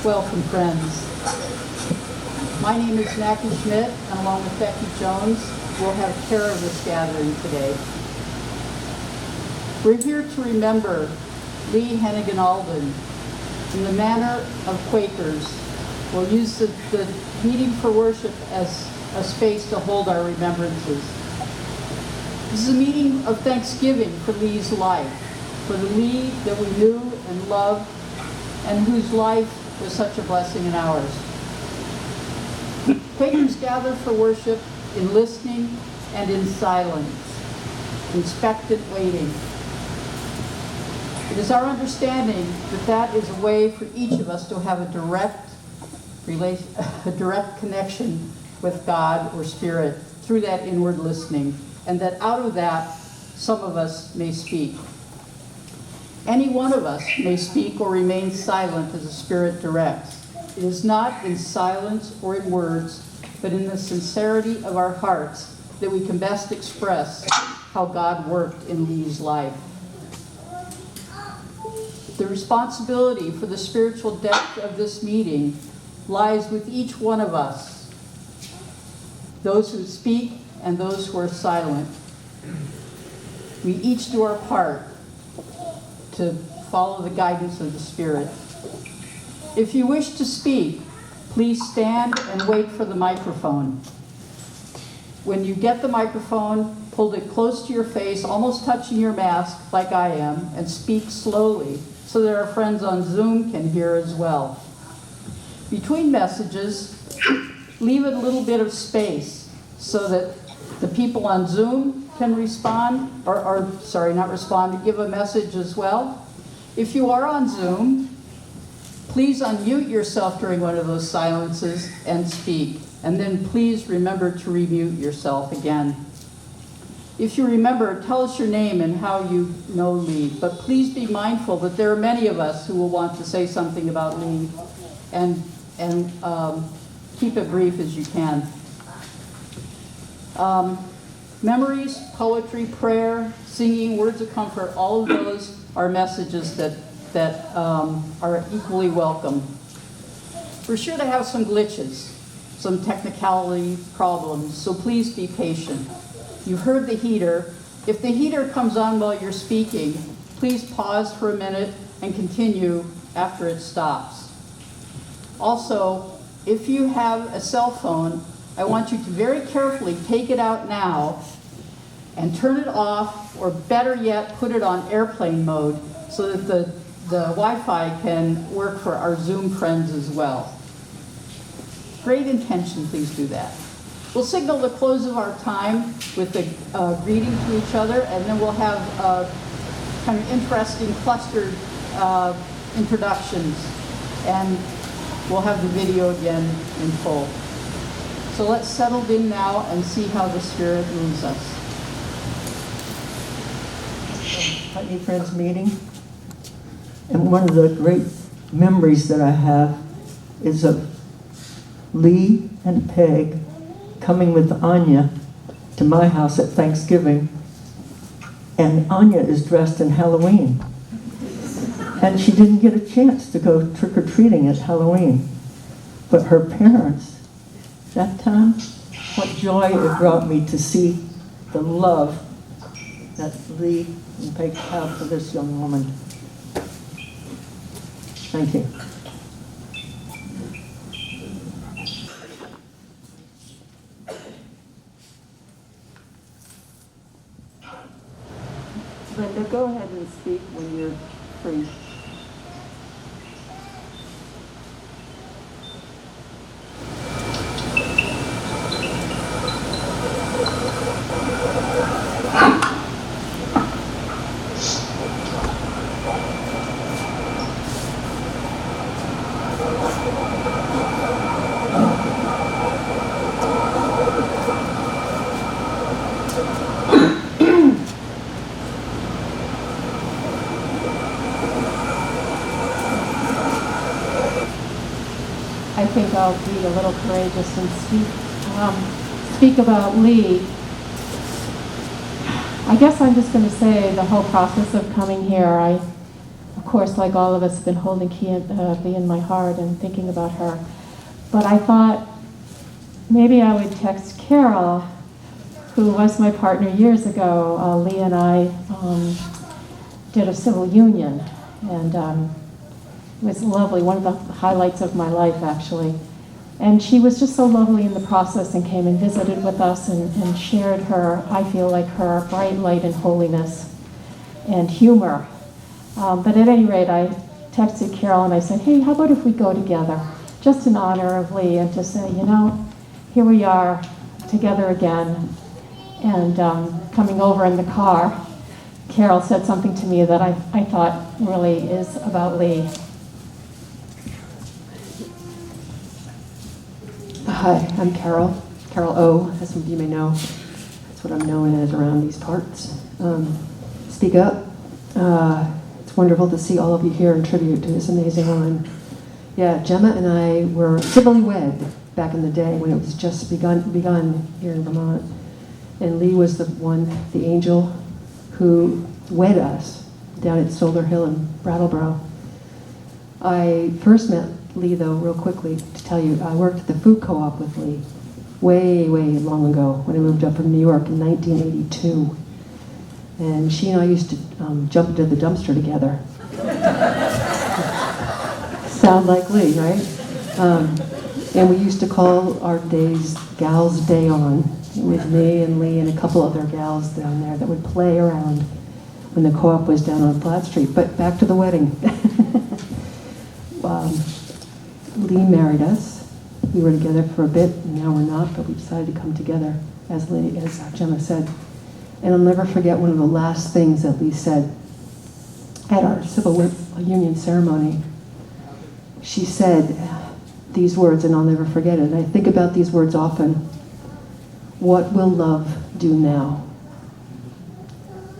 Welcome, friends. My name is Mackie Schmidt, and along with Becky Jones, we'll have care of this gathering today. We're here to remember Lee Henigan Alden. In the manner of Quakers, we'll use the meeting for worship as a space to hold our remembrances. This is a meeting of thanksgiving for Lee's life, for the Lee that we knew and loved, and whose life was such a blessing in ours. Quakers gather for worship in listening and in silence, in expectant waiting. It is our understanding that that is a way for each of us to have a direct connection with God or Spirit through that inward listening, and that out of that, some of us may speak. Any one of us may speak or remain silent as the Spirit directs. It is not in silence or in words, but in the sincerity of our hearts that we can best express how God worked in Lee's life. The responsibility for the spiritual depth of this meeting lies with each one of us, those who speak and those who are silent. We each do our part to follow the guidance of the Spirit. If you wish to speak, please stand and wait for the microphone. When you get the microphone, hold it close to your face, almost touching your mask like I am, and speak slowly so that our friends on Zoom can hear as well. Between messages, leave a little bit of space so that the people on Zoom can respond, give a message as well. If you are on Zoom, please unmute yourself during one of those silences and speak. And then please remember to remute yourself again. If you remember, tell us your name and how you know Lee. But please be mindful that there are many of us who will want to say something about Lee, and keep it brief as you can. Memories, poetry, prayer, singing, words of comfort, all of those are messages that are equally welcome. We're sure to have some glitches, some technicality problems, so please be patient. You heard the heater. If the heater comes on while you're speaking, please pause for a minute and continue after it stops. Also, if you have a cell phone, I want you to very carefully take it out now and turn it off, or better yet, put it on airplane mode so that the Wi-Fi can work for our Zoom friends as well. Great intention, please do that. We'll signal the close of our time with the greeting to each other, and then we'll have kind of interesting clustered introductions, and we'll have the video again in full. So let's settle in now and see how the Spirit moves us. Putney Friends meeting, and one of the great memories that I have is of Lee and Peg coming with Anya to my house at Thanksgiving, and Anya is dressed in Halloween, and she didn't get a chance to go trick-or-treating at Halloween, but her parents, that time, what joy it brought me to see the love that Lee and Peg have for this young woman. Thank you. Linda, go ahead and speak when you're free. think I'll be a little courageous and speak about Lee. I guess I'm just going to say the whole process of coming here, I, of course, like all of us, have been holding Lee in my heart and thinking about her. But I thought maybe I would text Carol, who was my partner years ago. Lee and I did a civil union, and it was lovely, one of the highlights of my life, actually. And she was just so lovely in the process and came and visited with us and shared her, I feel like, her bright light and holiness and humor. But at any rate, I texted Carol and I said, hey, how about if we go together? Just in honor of Lee, and to say, you know, here we are together again. And coming over in the car, Carol said something to me that I thought really is about Lee. Hi, I'm Carol O, as some of you may know. That's what I'm known as around these parts. Speak up. It's wonderful to see all of you here in tribute to this amazing woman. Yeah, Gemma and I were civilly wed back in the day when it was just begun here in Vermont. And Lee was the one, the angel, who wed us down at Solar Hill in Brattleboro. I first met Lee, though, real quickly, to tell you, I worked at the food co-op with Lee way, way long ago when I moved up from New York in 1982. And she and I used to jump into the dumpster together. Sound like Lee, right? And we used to call our days Gals Day On, with me and Lee and a couple other gals down there that would play around when the co-op was down on Platt Street. But back to the wedding. Lee married us. We were together for a bit, and now we're not, but we decided to come together, as Gemma said. And I'll never forget one of the last things that Lee said at our civil union ceremony. She said these words, and I'll never forget it, and I think about these words often. What will love do now?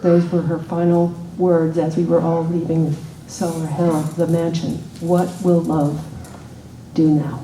Those were her final words as we were all leaving Solar Hill, the mansion. What will love do now?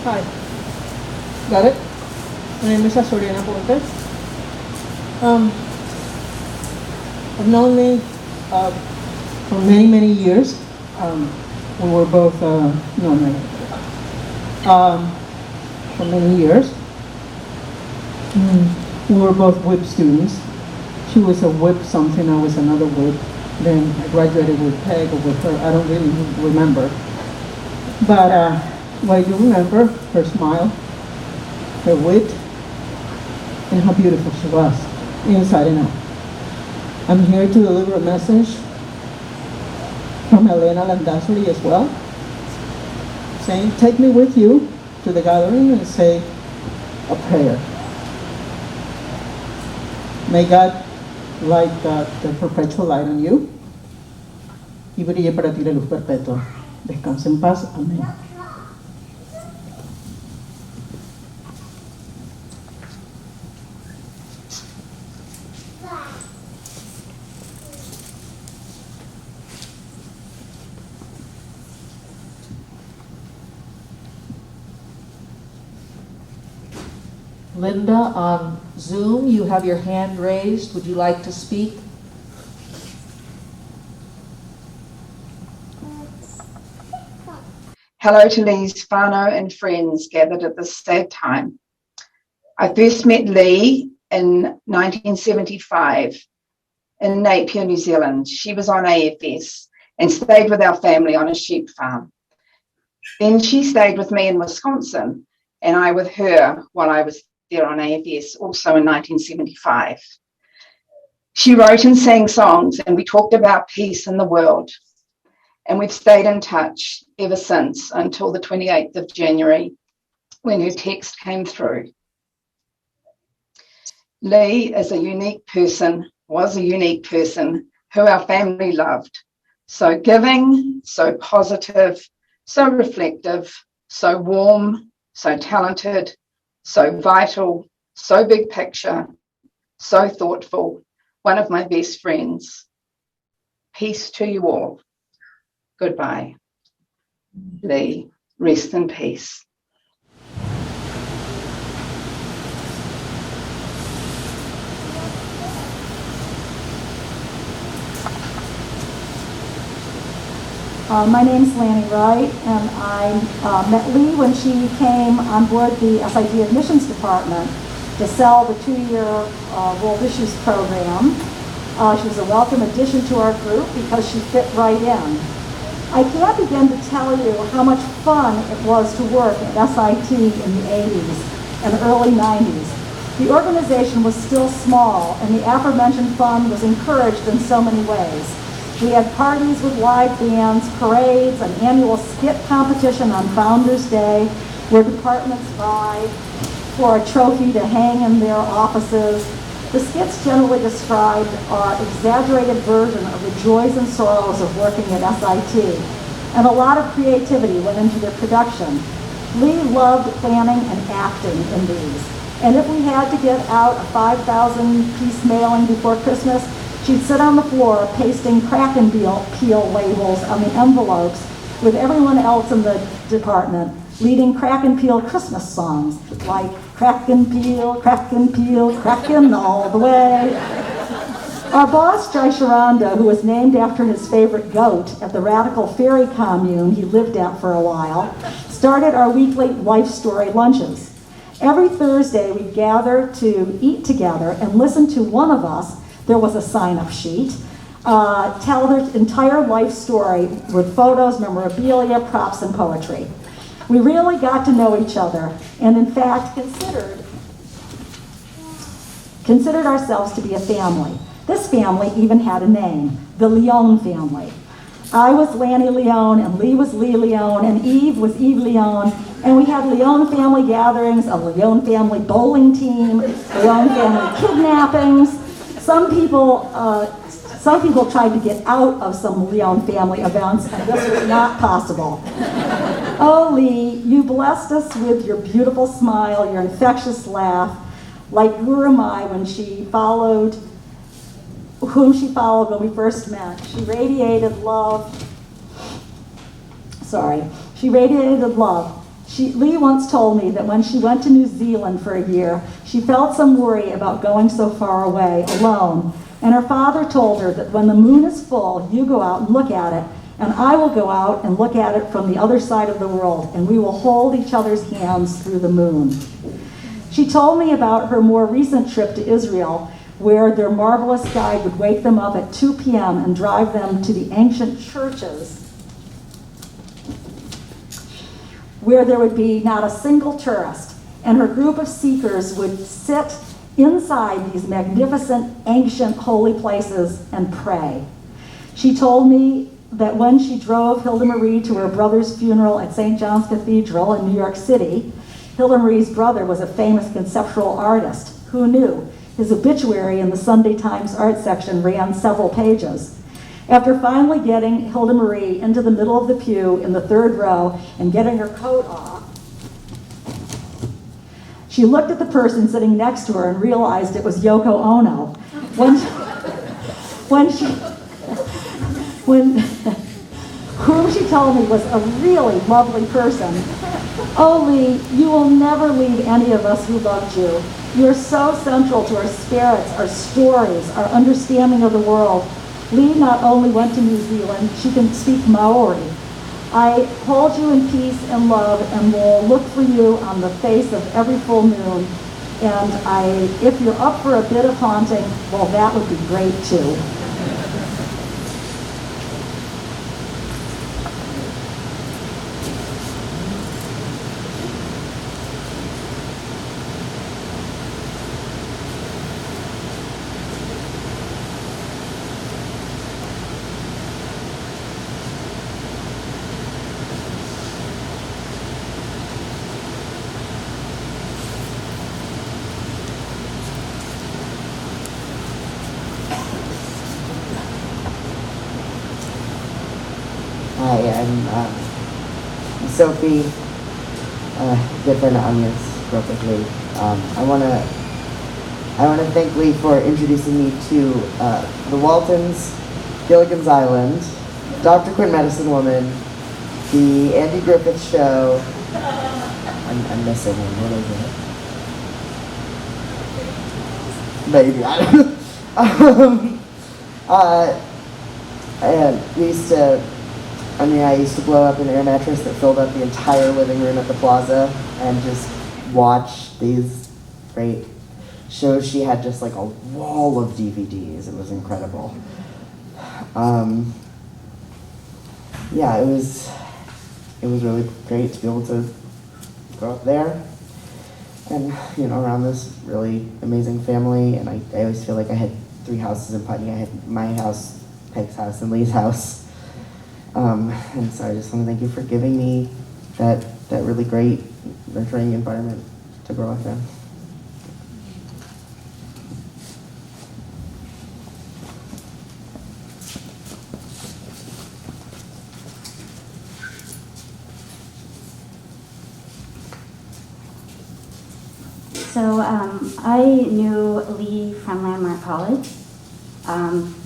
Hi. Got it? My name is Asoriana Ponte. I've known Lee for many, many years. We were both, for many years. We were both WIP students. She was a WIP something, I was another WIP. Then I graduated with Peg or with her, I don't really remember. But what I do remember, her smile, her wit, and how beautiful she was, inside and out. I'm here to deliver a message from Elena Landazuri as well, saying, take me with you to the gathering and say a prayer. May God light the perpetual light on you y brille para ti la luz perpetua. Descansa en paz. Amén. Linda, on Zoom, you have your hand raised. Would you like to speak? Hello to Lee's whānau and friends gathered at this sad time. I first met Lee in 1975 in Napier, New Zealand. She was on AFS and stayed with our family on a sheep farm. Then she stayed with me in Wisconsin, and I with her while I was there on AFS, also in 1975. She wrote and sang songs, and we talked about peace in the world. And we've stayed in touch ever since until the 28th of January, when her text came through. Lee is a unique person, was a unique person who our family loved. So giving, so positive, so reflective, so warm, so talented, so vital, so big picture, so thoughtful, one of my best friends. Peace to you all. Goodbye. Lee, rest in peace. My name's Lanny Wright, and I met Lee when she came on board the SID admissions department to sell the 2-year World Issues program. She was a welcome addition to our group because she fit right in. I can't begin to tell you how much fun it was to work at SIT in the 80s and early 90s. The organization was still small, and the aforementioned fun was encouraged in so many ways. We had parties with live bands, parades, an annual skit competition on Founders Day, where departments vie for a trophy to hang in their offices. The skits generally described our exaggerated version of the joys and sorrows of working at SIT, and a lot of creativity went into their production. Lee loved planning and acting in these, and if we had to get out a 5,000-piece mailing before Christmas, she'd sit on the floor pasting crack and peel labels on the envelopes with everyone else in the department, leading crack and peel Christmas songs like crack and peel, crackin' all the way. Our boss, Jai Sharonda, who was named after his favorite goat at the Radical Ferry commune he lived at for a while, started our weekly life story lunches. Every Thursday, we'd gather to eat together and listen to one of us, there was a sign-up sheet, tell their entire life story with photos, memorabilia, props, and poetry. We really got to know each other, and in fact considered ourselves to be a family. This family even had a name, the Leone family. I was Lanny Leone, and Lee was Lee Leone, and Eve was Eve Leone, and we had Leone family gatherings, a Leone family bowling team, Leone family kidnappings. Some people tried to get out of some Leone family events, and this was not possible. Oh, Lee, you blessed us with your beautiful smile, your infectious laugh, like Guru Mai whom she followed when we first met. She radiated love. Lee once told me that when she went to New Zealand for a year, she felt some worry about going so far away alone. And her father told her that when the moon is full, you go out and look at it, and I will go out and look at it from the other side of the world, and we will hold each other's hands through the moon. She told me about her more recent trip to Israel, where their marvelous guide would wake them up at 2 p.m. and drive them to the ancient churches, where there would be not a single tourist, and her group of seekers would sit inside these magnificent, ancient, holy places and pray. She told me that when she drove Hilda Marie to her brother's funeral at St. John's Cathedral in New York City, Hilda Marie's brother was a famous conceptual artist. Who knew? His obituary in the Sunday Times art section ran several pages. After finally getting Hilda Marie into the middle of the pew in the third row and getting her coat off, she looked at the person sitting next to her and realized it was Yoko Ono. Whom she told me was a really lovely person. Oh, Lee, you will never leave any of us who loved you. You're so central to our spirits, our stories, our understanding of the world. Lee not only went to New Zealand, she can speak Maori. I hold you in peace and love, and will look for you on the face of every full moon. And if you're up for a bit of haunting, well, that would be great too. Hi, I'm Sophie, good friend of Anya's, real quickly. I want to thank Lee for introducing me to the Waltons, Gilligan's Island, Dr. Quinn Medicine Woman, the Andy Griffith Show. I'm missing one. What is it? Maybe, I don't know. And we used to, I used to blow up an air mattress that filled up the entire living room at the plaza and just watch these great shows. She had just like a wall of DVDs. It was incredible. Yeah, it was really great to be able to grow up there and, around this really amazing family. And I always feel like I had 3 houses in Putney. I had my house, Peg's house, and Lee's house. And so I just want to thank you for giving me that really great, nurturing environment to grow up in. So I knew Lee from Landmark College.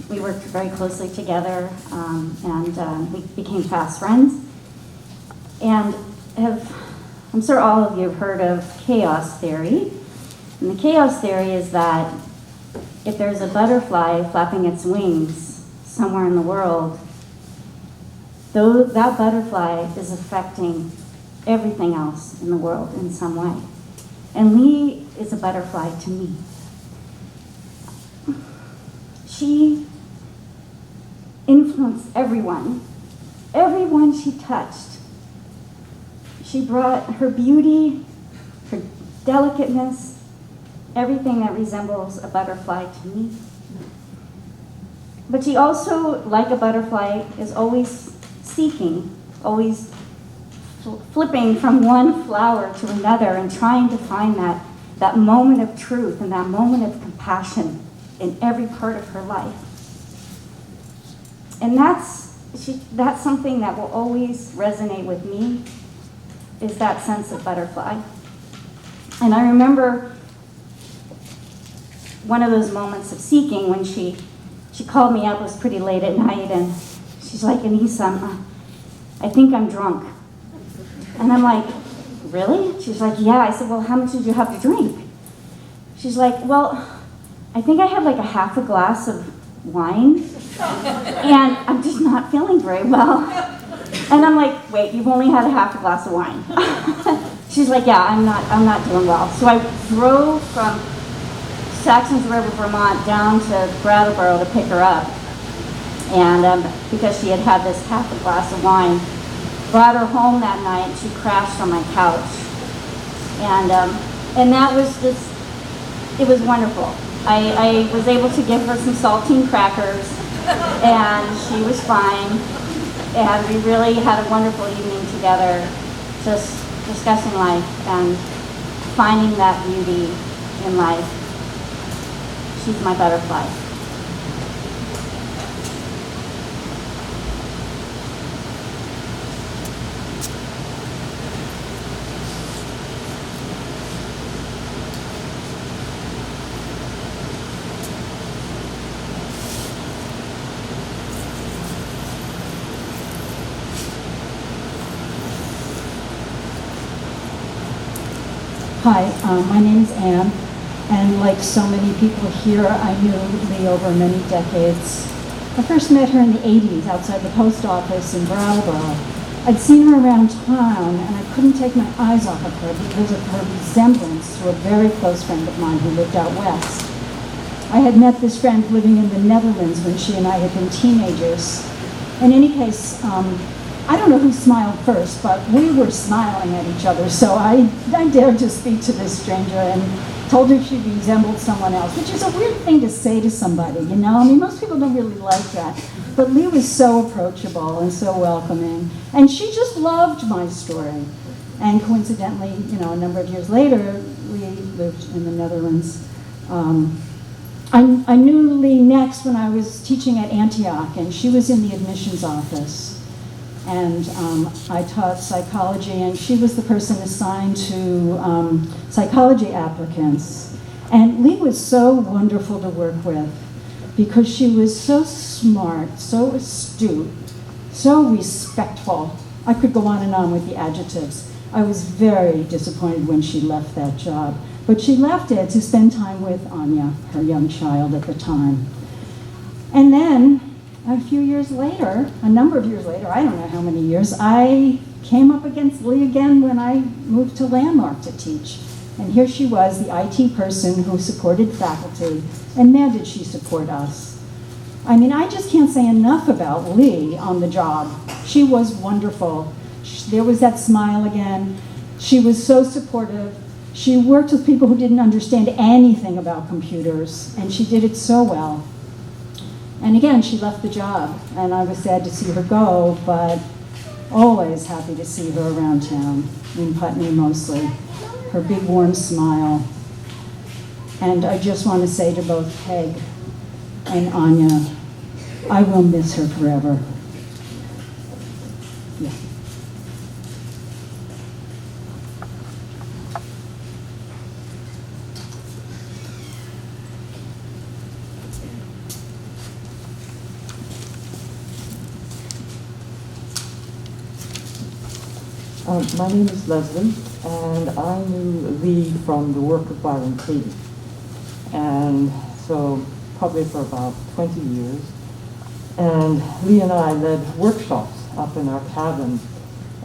We worked very closely together, and we became fast friends. And I'm sure all of you have heard of chaos theory. And the chaos theory is that if there's a butterfly flapping its wings somewhere in the world, though that butterfly is affecting everything else in the world in some way. And Lee is a butterfly to me. She influenced everyone she touched. She brought her beauty, her delicateness, everything that resembles a butterfly to me. But she also, like a butterfly, is always seeking, always flipping from one flower to another and trying to find that moment of truth and that moment of compassion in every part of her life. And that's something that will always resonate with me, is that sense of butterfly. And I remember one of those moments of seeking when she called me up. It was pretty late at night, and she's like, "Anissa, I think I'm drunk." And I'm like, "Really?" She's like, "Yeah." I said, "Well, how much did you have to drink?" She's like, "Well, I think I had like a half a glass of wine, and I'm just not feeling very well." And I'm like, "Wait, you've only had a half a glass of wine?" She's like, "Yeah, I'm not doing well." So I drove from Saxons River, Vermont, down to Brattleboro to pick her up, and because she had this half a glass of wine, brought her home that night, and she crashed on my couch, and that was just, it was wonderful. I was able to give her some saltine crackers, and she was fine, and we really had a wonderful evening together, just discussing life and finding that beauty in life. She's my butterfly. Hi, my name's Anne, and like so many people here, I knew Lee over many decades. I first met her in the 80s outside the post office in Brattleboro. I'd seen her around town, and I couldn't take my eyes off of her because of her resemblance to a very close friend of mine who lived out west. I had met this friend living in the Netherlands when she and I had been teenagers. In any case, I don't know who smiled first, but we were smiling at each other, so I dared to speak to this stranger and told her she resembled someone else, which is a weird thing to say to somebody, you know? I mean, most people don't really like that. But Lee was so approachable and so welcoming, and she just loved my story. And coincidentally, you know, a number of years later, Lee lived in the Netherlands. I knew Lee next when I was teaching at Antioch, and she was in the admissions office. and I taught psychology, and she was the person assigned to psychology applicants. And Lee was so wonderful to work with because she was so smart, so astute, so respectful. I could go on and on with the adjectives. I was very disappointed when she left that job, but she left it to spend time with Anya, her young child at the time. And then, a few years later, a number of years later, I don't know how many years, I came up against Lee again when I moved to Landmark to teach. And here she was, the IT person who supported faculty, and man, did she support us. I mean, I just can't say enough about Lee on the job. She was wonderful. There was that smile again. She was so supportive. She worked with people who didn't understand anything about computers, and she did it so well. And again, she left the job, and I was sad to see her go, but always happy to see her around town, in Putney mostly. Her big warm smile. And I just want to say to both Peg and Anya, I will miss her forever. Yeah. My name is Leslie, and I knew Lee from the work of Byron Katie. And so probably for about 20 years. And Lee and I led workshops up in our cabin.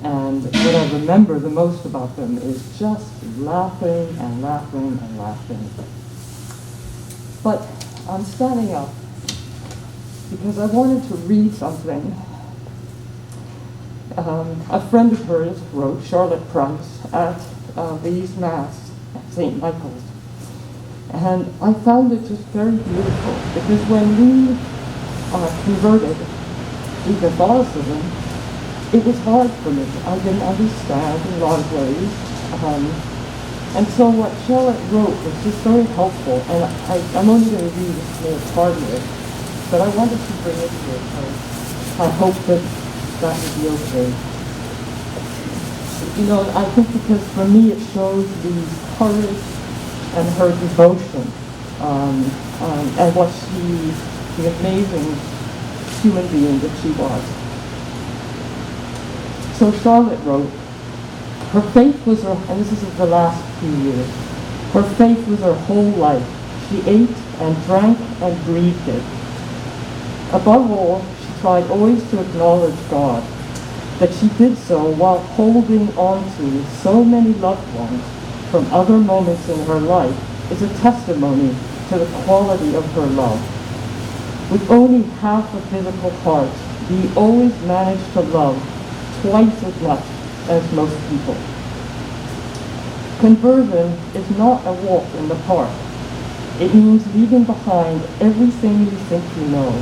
And what I remember the most about them is just laughing and laughing and laughing. But I'm standing up because I wanted to read something. A friend of hers wrote, Charlotte Price, at Lee's Mass at St. Michael's. And I found it just very beautiful, because when Lee converted to Catholicism, it was hard for me. I didn't understand in a lot of ways. And so what Charlotte wrote was just very helpful, and I'm only going to read a small part of it, but I wanted to bring it here, so I hope that would be okay. You know, I think because for me it shows Lee's courage and her devotion, and what the amazing human being that she was. So Charlotte wrote, her faith was her, and this is the last few years, her faith was her whole life. She ate and drank and breathed it. Above all, she tried always to acknowledge God. That she did so while holding on to so many loved ones from other moments in her life is a testimony to the quality of her love. With only half a physical heart, Lee always managed to love twice as much as most people. Conversion is not a walk in the park. It means leaving behind everything you think you know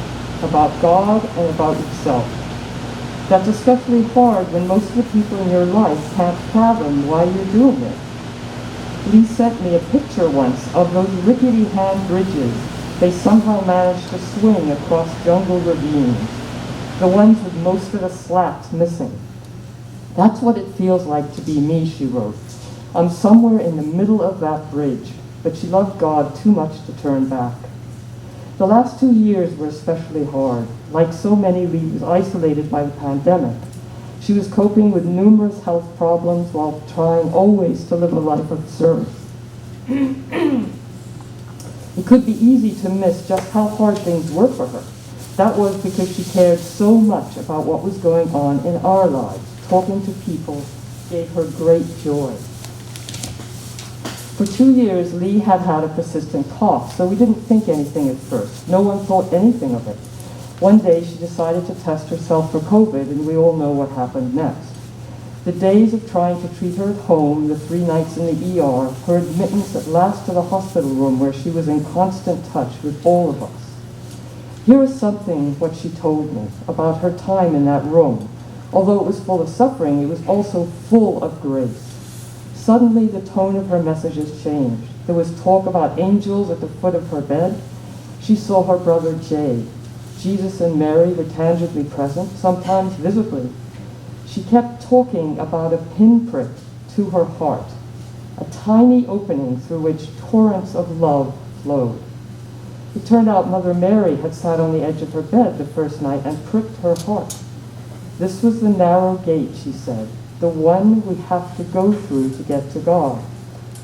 about God and about yourself. That's especially hard when most of the people in your life can't fathom why you're doing it. Lee sent me a picture once of those rickety hand bridges they somehow managed to swing across jungle ravines, the ones with most of the slats missing. That's what it feels like to be me, she wrote. I'm somewhere in the middle of that bridge, but she loved God too much to turn back. The last 2 years were especially hard. Like so many, Lee was isolated by the pandemic. She was coping with numerous health problems while trying always to live a life of service. It could be easy to miss just how hard things were for her. That was because she cared so much about what was going on in our lives. Talking to people gave her great joy. For 2 years, Lee had had a persistent cough, so we didn't think anything at first. No one thought anything of it. One day, she decided to test herself for COVID, and we all know what happened next. The days of trying to treat her at home, the 3 nights in the ER, her admittance at last to the hospital room where she was in constant touch with all of us. Here is something what she told me about her time in that room. Although it was full of suffering, it was also full of grace. Suddenly, the tone of her messages changed. There was talk about angels at the foot of her bed. She saw her brother Jay. Jesus and Mary were tangibly present, sometimes visibly. She kept talking about a pinprick to her heart, a tiny opening through which torrents of love flowed. It turned out Mother Mary had sat on the edge of her bed the first night and pricked her heart. This was the narrow gate, she said, the one we have to go through to get to God.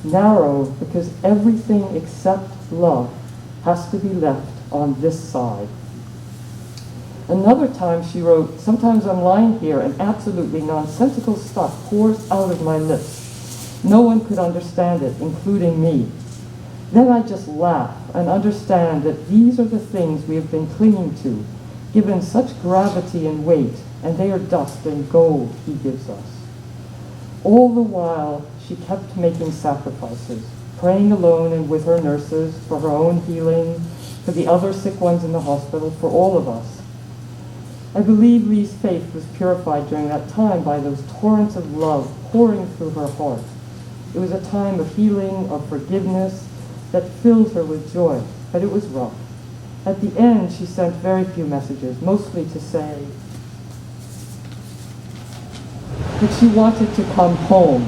Narrow because everything except love has to be left on this side. Another time she wrote, sometimes I'm lying here and absolutely nonsensical stuff pours out of my lips. No one could understand it, including me. Then I just laugh and understand that these are the things we have been clinging to, given such gravity and weight, and they are dust and gold he gives us. All the while, she kept making sacrifices, praying alone and with her nurses for her own healing, for the other sick ones in the hospital, for all of us. I believe Lee's faith was purified during that time by those torrents of love pouring through her heart. It was a time of healing, of forgiveness, that filled her with joy, but it was rough. At the end, she sent very few messages, mostly to say that she wanted to come home.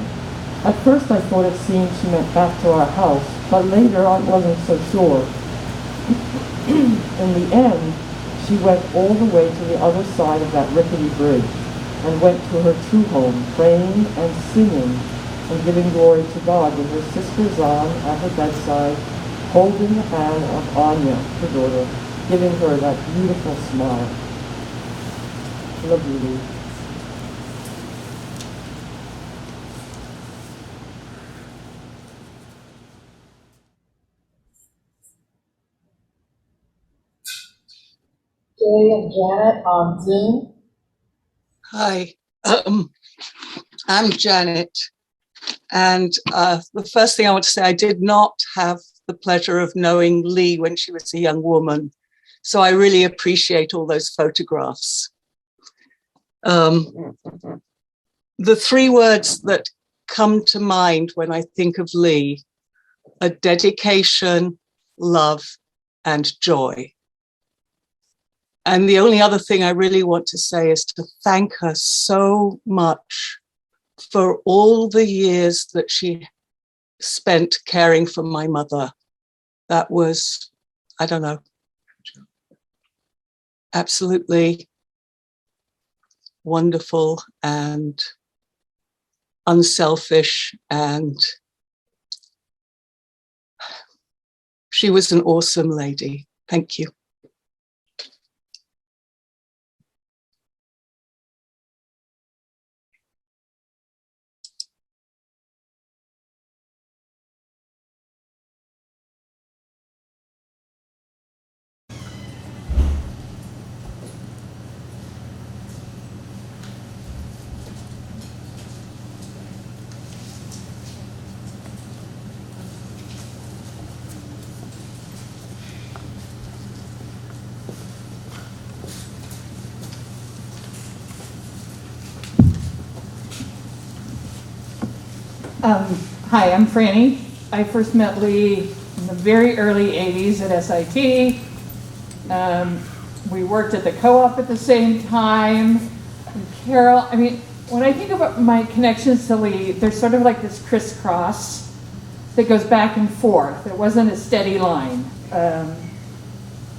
At first, I thought it seemed she meant back to our house, but later I wasn't so sure. In the end, she went all the way to the other side of that rickety bridge and went to her true home, praying and singing and giving glory to God with her sister Zan at her bedside, holding the hand of Anya, her daughter, giving her that beautiful smile. Love you, Lee. Jay and Janet on Zoom. Hi, I'm Janet, and the first thing I want to say, I did not have the pleasure of knowing Lee when she was a young woman, so I really appreciate all those photographs. The three words that come to mind when I think of Lee are dedication, love, and joy. And the only other thing I really want to say is to thank her so much for all the years that she spent caring for my mother. That was, I don't know, absolutely wonderful and unselfish, and she was an awesome lady. Thank you. Hi, I'm Frannie. I first met Lee in the very early 80s at SIT. We worked at the co-op at the same time. And Carol, I mean, when I think about my connections to Lee, there's sort of like this crisscross that goes back and forth. It wasn't a steady line.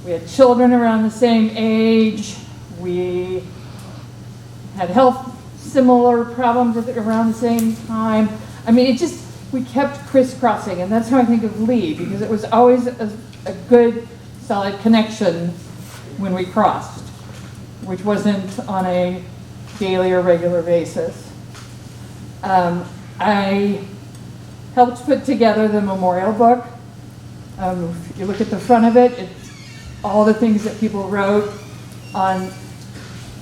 We had children around the same age. We had similar problems around the same time. I mean, we kept crisscrossing, and that's how I think of Lee, because it was always a good, solid connection when we crossed, which wasn't on a daily or regular basis. I helped put together the memorial book. If you look at the front of it, it's all the things that people wrote on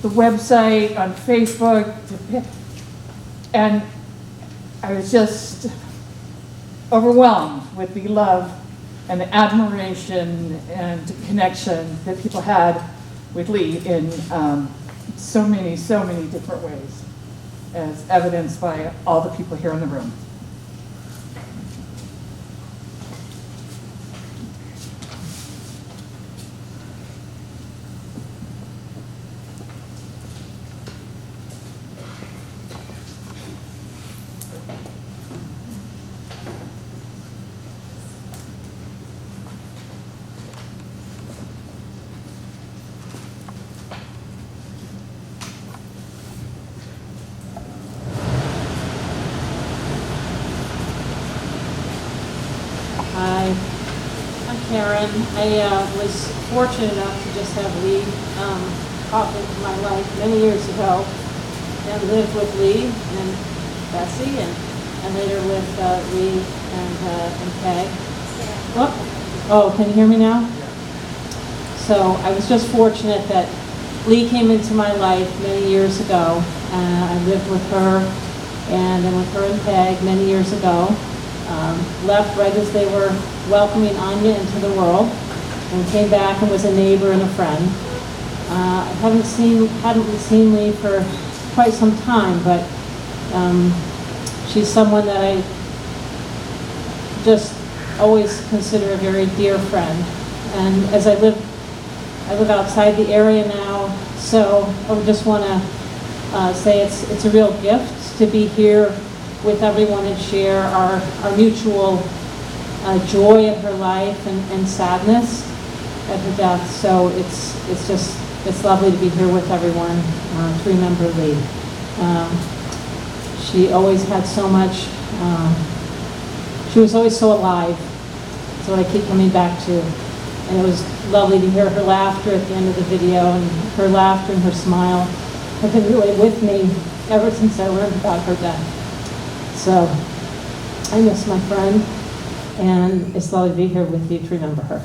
the website, on Facebook, and I was just overwhelmed with the love and the admiration and connection that people had with Lee in so many different ways, as evidenced by all the people here in the room. Karen. I was fortunate enough to just have Lee pop into my life many years ago, and lived with Lee and Bessie, and later with Lee and Peg. Whoop. Oh, can you hear me now? So I was just fortunate that Lee came into my life many years ago. I lived with her, and then with her and Peg many years ago. Left right as they were welcoming Anya into the world, and came back and was a neighbor and a friend. I hadn't seen Lee for quite some time, but she's someone that I just always consider a very dear friend. And as I live outside the area now, so I would just want to say it's a real gift to be here with everyone and share our mutual joy of her life and sadness at her death. So it's lovely to be here with everyone to remember Lee. She always had so much. She was always so alive. That's what I keep coming back to. And it was lovely to hear her laughter at the end of the video, and her laughter and her smile have been really with me ever since I learned about her death. So I miss my friend, and it's lovely to be here with you to remember her.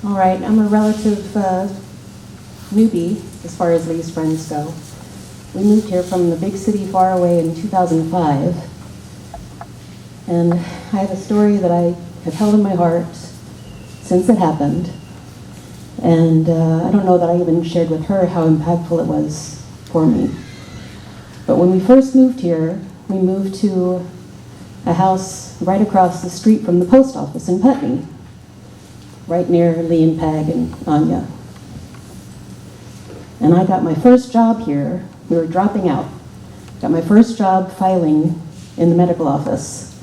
All right, I'm a relative newbie as far as Lee's friends go. We moved here from the big city far away in 2005. And I have a story that I have held in my heart since it happened. And I don't know that I even shared with her how impactful it was for me. But when we first moved here, we moved to a house right across the street from the post office in Putney, right near Lee and Peg and Anya. And I got my first job here. We were dropping out. Got my first job filing in the medical office.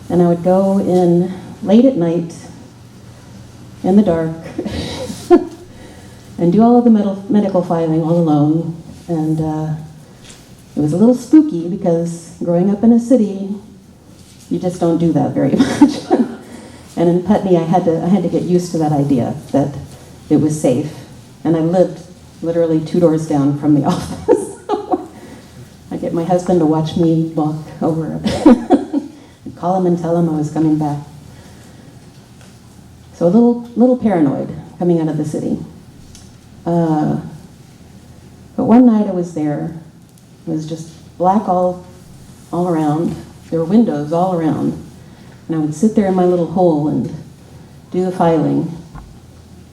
And I would go in late at night, in the dark, and do all of the medical filing all alone. And it was a little spooky because growing up in a city, you just don't do that very much. And in Putney, I had to get used to that idea that it was safe. And I lived literally 2 doors down from the office. I'd get my husband to watch me walk over and call him and tell him I was coming back. So a little paranoid coming out of the city. But one night I was there. It was just black all around. There were windows all around. And I would sit there in my little hole and do the filing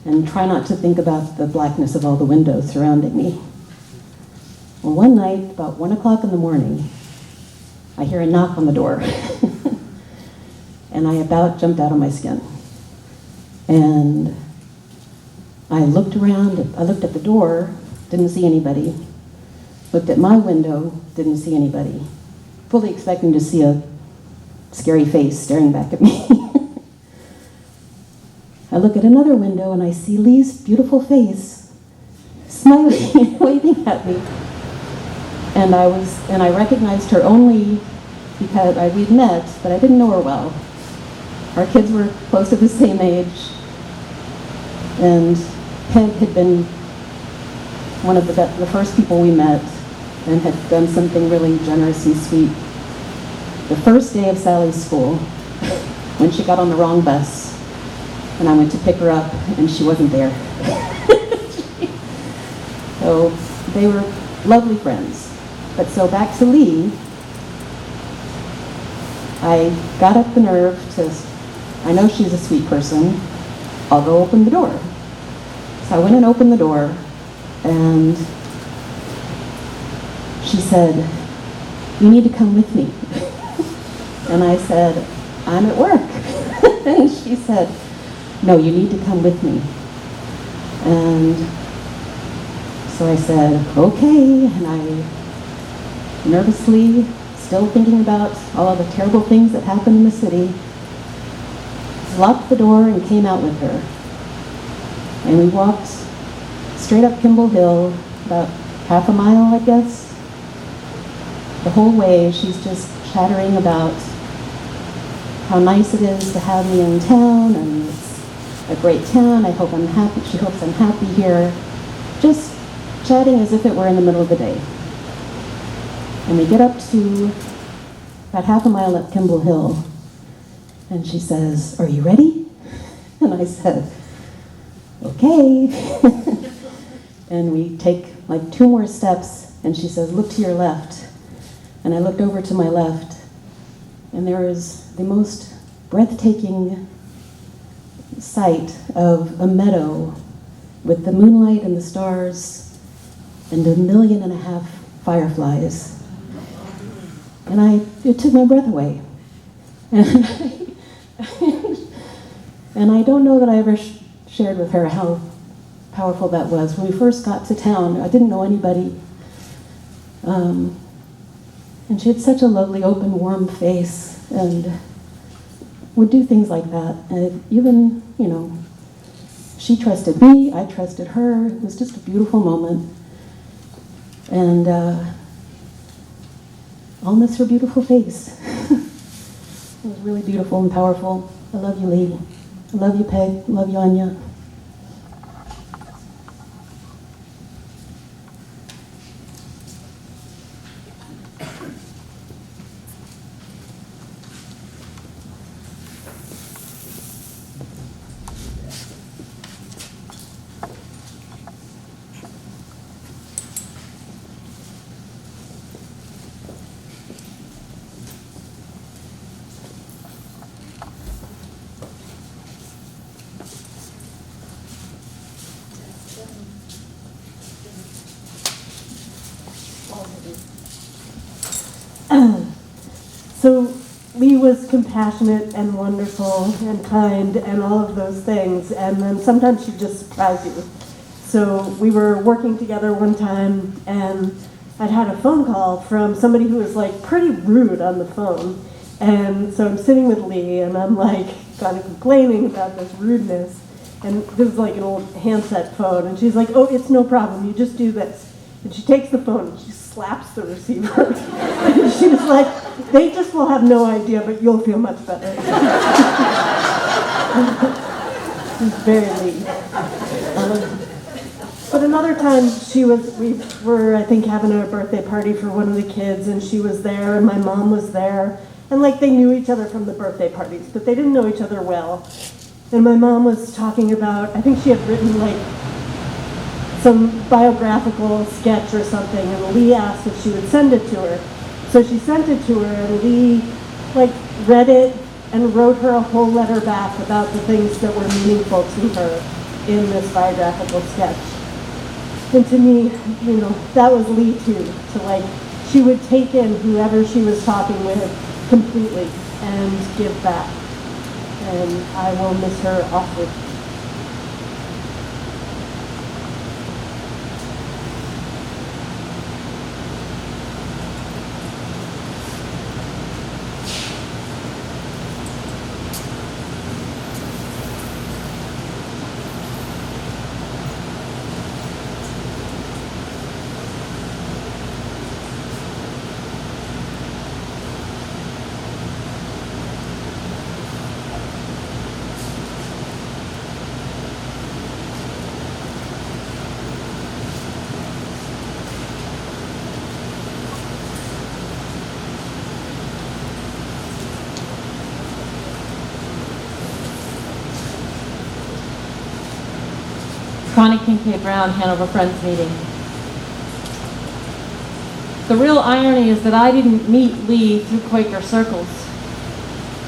and try not to think about the blackness of all the windows surrounding me. Well, one night, about 1 o'clock in the morning, I hear a knock on the door. And I about jumped out of my skin. And I looked around, I looked at the door, didn't see anybody. Looked at my window, didn't see anybody. Fully expecting to see a scary face staring back at me. I look at another window and I see Lee's beautiful face, smiling and waving at me. And I recognized her only because we'd met, but I didn't know her well. Our kids were close to the same age, and Peg had been one of the first people we met and had done something really generous and sweet. The first day of Sally's school, when she got on the wrong bus, and I went to pick her up, and she wasn't there. So they were lovely friends. But so back to Lee, I got up the nerve to, I know she's a sweet person, I'll go open the door. So I went and opened the door, and she said, "You need to come with me." And I said, "I'm at work." And she said, "No, you need to come with me." And so I said, okay, and I nervously, still thinking about all of the terrible things that happened in the city, locked the door and came out with her. And we walked straight up Kimball Hill, about half a mile, I guess. The whole way, she's just chattering about how nice it is to have me in town, and it's a great town. I hope I'm happy. She hopes I'm happy here. Just chatting as if it were in the middle of the day. And we get up to about half a mile up Kimball Hill, and she says, "Are you ready?" And I said, "Okay." And we take like 2 more steps, and she says, "Look to your left." And I looked over to my left, and there is the most breathtaking sight of a meadow with the moonlight and the stars and 1.5 million fireflies. And it took my breath away. And I don't know that I ever shared with her how powerful that was. When we first got to town, I didn't know anybody. And she had such a lovely, open, warm face, and would do things like that. And even, she trusted me, I trusted her. It was just a beautiful moment. And I'll miss her beautiful face. It was really beautiful and powerful. I love you, Lee. I love you, Peg. I love you, Anya. So Lee was compassionate and wonderful and kind and all of those things, and then sometimes she'd just surprise you. So we were working together one time, and I'd had a phone call from somebody who was like pretty rude on the phone. And so I'm sitting with Lee, and I'm like kind of complaining about this rudeness. And this is like an old handset phone, and she's like, "Oh, it's no problem, you just do this." And she takes the phone and she slaps the receiver. And she was like, "They just will have no idea, but you'll feel much better." She's very Lee. But another time we were, I think, having a birthday party for one of the kids, and she was there, and my mom was there. And like they knew each other from the birthday parties, but they didn't know each other well. And my mom was talking about, I think she had written like some biographical sketch or something, and Lee asked if she would send it to her. So she sent it to her, and Lee like read it and wrote her a whole letter back about the things that were meaningful to her in this biographical sketch. And to me, that was Lee too, to like, she would take in whoever she was talking with completely and give back. And I will miss her awfully. Connie Kincaid Brown, Hanover Friends meeting. The real irony is that I didn't meet Lee through Quaker circles.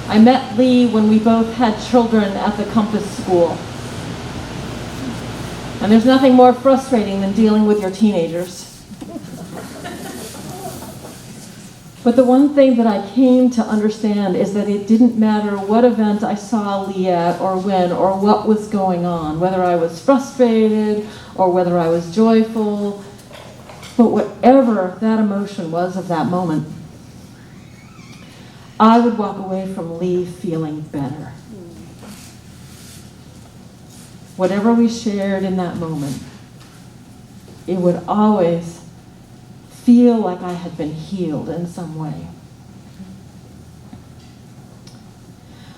I met Lee when we both had children at the Compass School. And there's nothing more frustrating than dealing with your teenagers. But the one thing that I came to understand is that it didn't matter what event I saw Lee at or when or what was going on, whether I was frustrated or whether I was joyful, but whatever that emotion was of that moment, I would walk away from Lee feeling better. Whatever we shared in that moment, it would always feel like I had been healed in some way.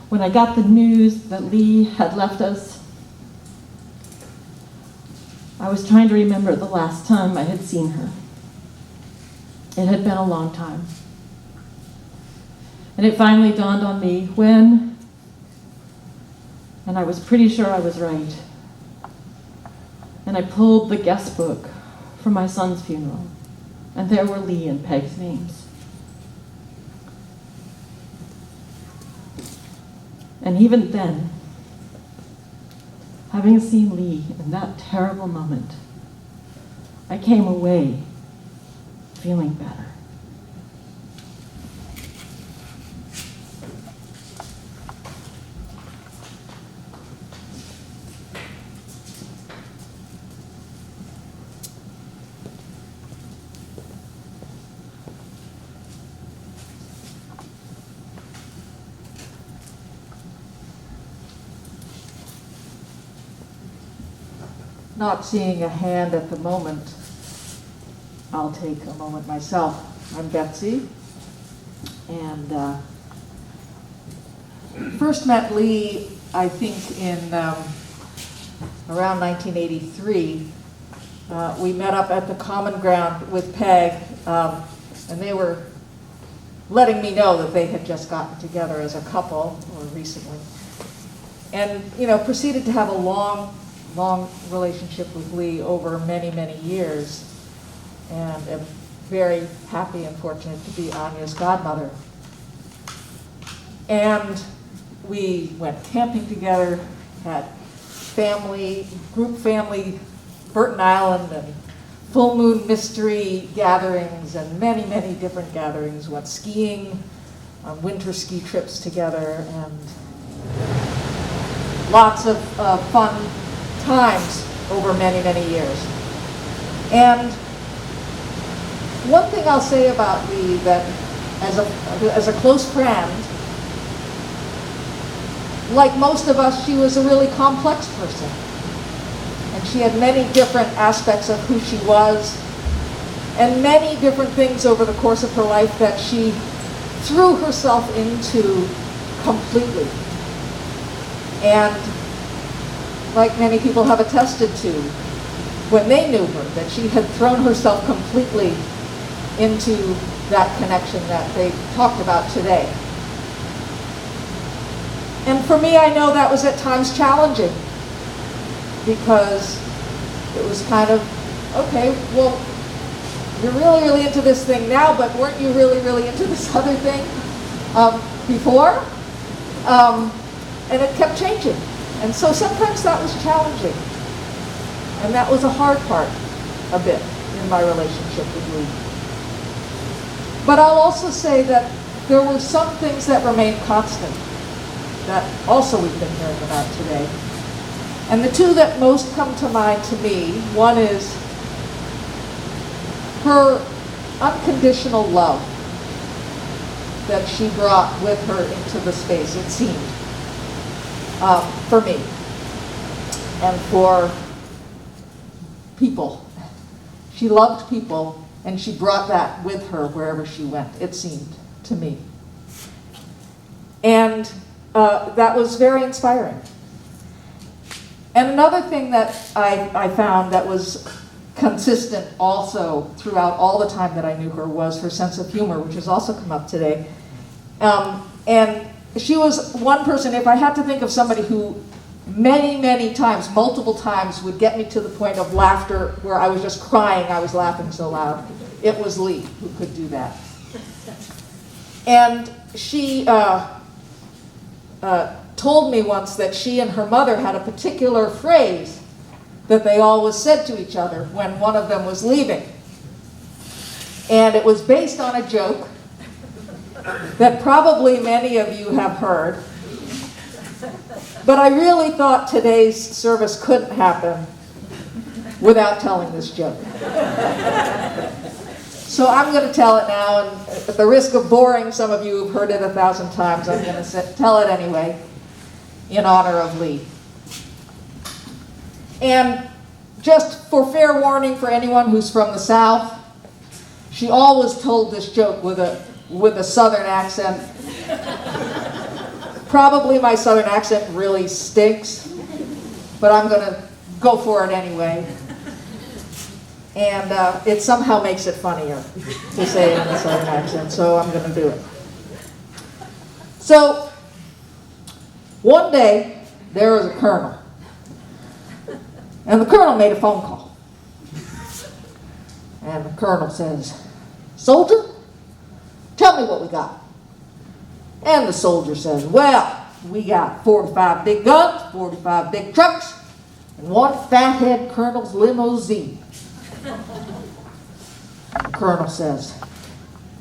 When I got the news that Lee had left us, I was trying to remember the last time I had seen her. It had been a long time. And it finally dawned on me when, and I was pretty sure I was right. And I pulled the guest book for my son's funeral, and there were Lee and Peg's names. And even then, having seen Lee in that terrible moment, I came away feeling better. Not seeing a hand at the moment, I'll take a moment myself. I'm Betsy, and first met Lee, I think, in around 1983. We met up at the Common Ground with Peg, and they were letting me know that they had just gotten together as a couple, or recently, and proceeded to have a long relationship with Lee over many, many years, and am very happy and fortunate to be Anya's godmother. And we went camping together, had group family, Burton Island, and full moon mystery gatherings, and many, many different gatherings. Went skiing on winter ski trips together, and lots of fun times over many, many years. And one thing I'll say about Lee, that as a close friend, like most of us, she was a really complex person. And she had many different aspects of who she was, and many different things over the course of her life that she threw herself into completely. And like many people have attested to, when they knew her, that she had thrown herself completely into that connection that they talked about today. And for me, I know that was at times challenging, because it was kind of, okay, well, you're really, really into this thing now, but weren't you really, really into this other thing before? And it kept changing. And so sometimes that was challenging. And that was a hard part, a bit, in my relationship with Lee. But I'll also say that there were some things that remained constant, that also we've been hearing about today. And the two that most come to mind to me, one is her unconditional love that she brought with her into the space, it seemed, for me and for people. She loved people, and she brought that with her wherever she went, it seemed to me. And that was very inspiring. And another thing that I found that was consistent also throughout all the time that I knew her was her sense of humor, which has also come up today. And she was one person, if I had to think of somebody who many, many times, multiple times, would get me to the point of laughter where I was just crying, I was laughing so loud, it was Lee who could do that. And she told me once that she and her mother had a particular phrase that they always said to each other when one of them was leaving. And it was based on a joke that probably many of you have heard. But I really thought today's service couldn't happen without telling this joke. So I'm going to tell it now, and at the risk of boring some of you who've heard it 1,000 times, I'm going to tell it anyway, in honor of Lee. And just for fair warning for anyone who's from the South, she always told this joke with a Southern accent. Probably my Southern accent really stinks, but I'm going to go for it anyway. And it somehow makes it funnier to say it in a Southern accent, so I'm going to do it. So, one day, there was a colonel. And the colonel made a phone call. And the colonel says, "Soldier, tell me what we got." And the soldier says, "Well, we got 45 big guns, 45 big trucks, and one fathead colonel's limousine." The colonel says,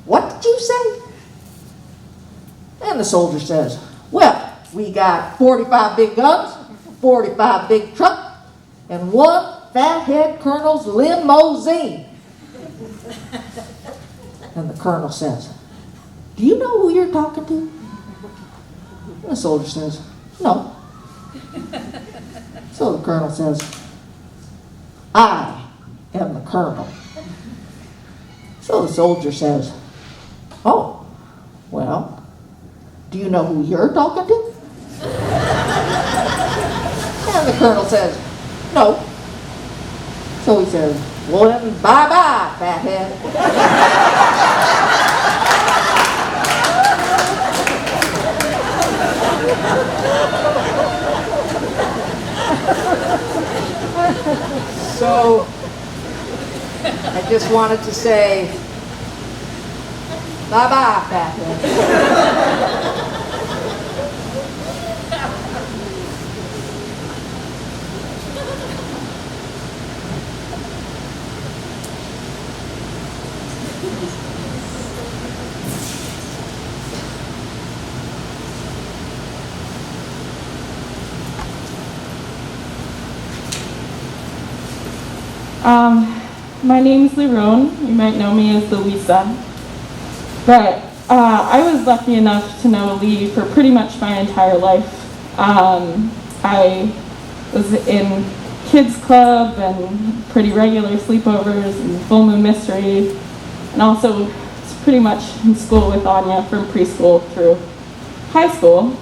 "What did you say?" And the soldier says, "Well, we got 45 big guns, 45 big trucks, and one fathead colonel's limousine." And the colonel says, "Do you know who you're talking to?" And the soldier says, "No." So the colonel says, "I am the colonel." So the soldier says, "Oh, well, do you know who you're talking to?" And the colonel says, "No." So he says, "Well then, bye-bye, fathead." So, I just wanted to say, bye-bye, fathead. My name's Lerone. You might know me as Louisa. But I was lucky enough to know Lee for pretty much my entire life. I was in kids club and pretty regular sleepovers and full moon mystery, and also was pretty much in school with Anya from preschool through high school.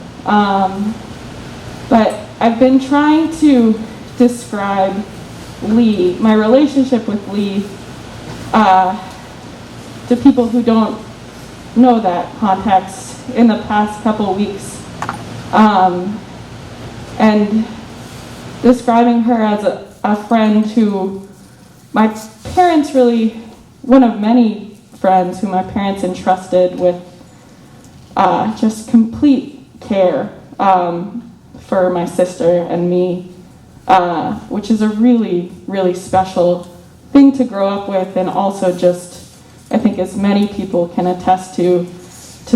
But I've been trying to describe Lee, my relationship with Lee, to people who don't know that context in the past couple weeks, and describing her as a friend who my parents really, one of many friends who my parents entrusted with just complete care for my sister and me, which is a really, really special thing to grow up with, and also just, I think as many people can attest to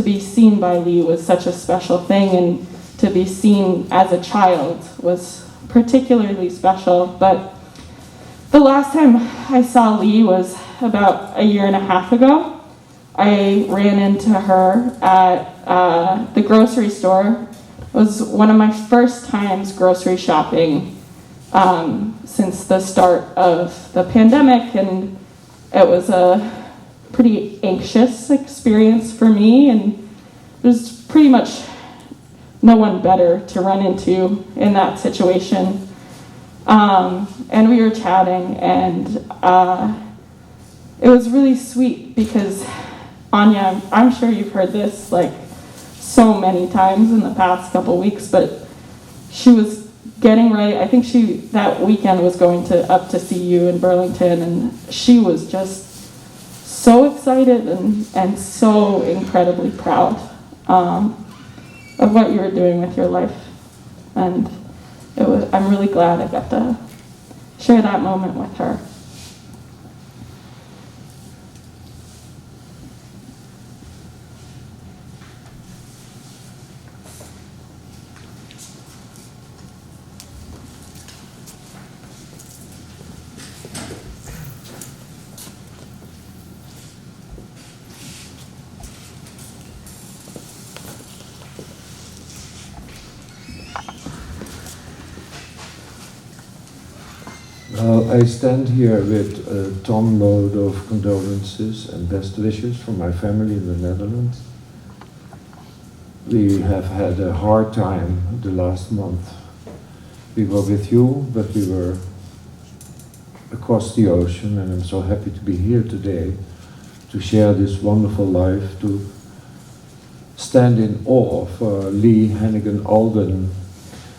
be seen by Lee was such a special thing, and to be seen as a child was particularly special. But the last time I saw Lee was about 1.5 years ago. I ran into her at the grocery store. It was one of my first times grocery shopping since the start of the pandemic, and it was a pretty anxious experience for me, and there's pretty much no one better to run into in that situation. And we were chatting, and it was really sweet because Anya, I'm sure you've heard this like so many times in the past couple weeks, but she was getting ready. I think she that weekend was going up to see you in Burlington, and she was just so excited and so incredibly proud of what you were doing with your life. And I'm really glad I got to share that moment with her. I stand here with a ton load of condolences and best wishes from my family in the Netherlands. We have had a hard time the last month. We were with you, but we were across the ocean, and I'm so happy to be here today to share this wonderful life, to stand in awe of Lee, Henigan, Alden.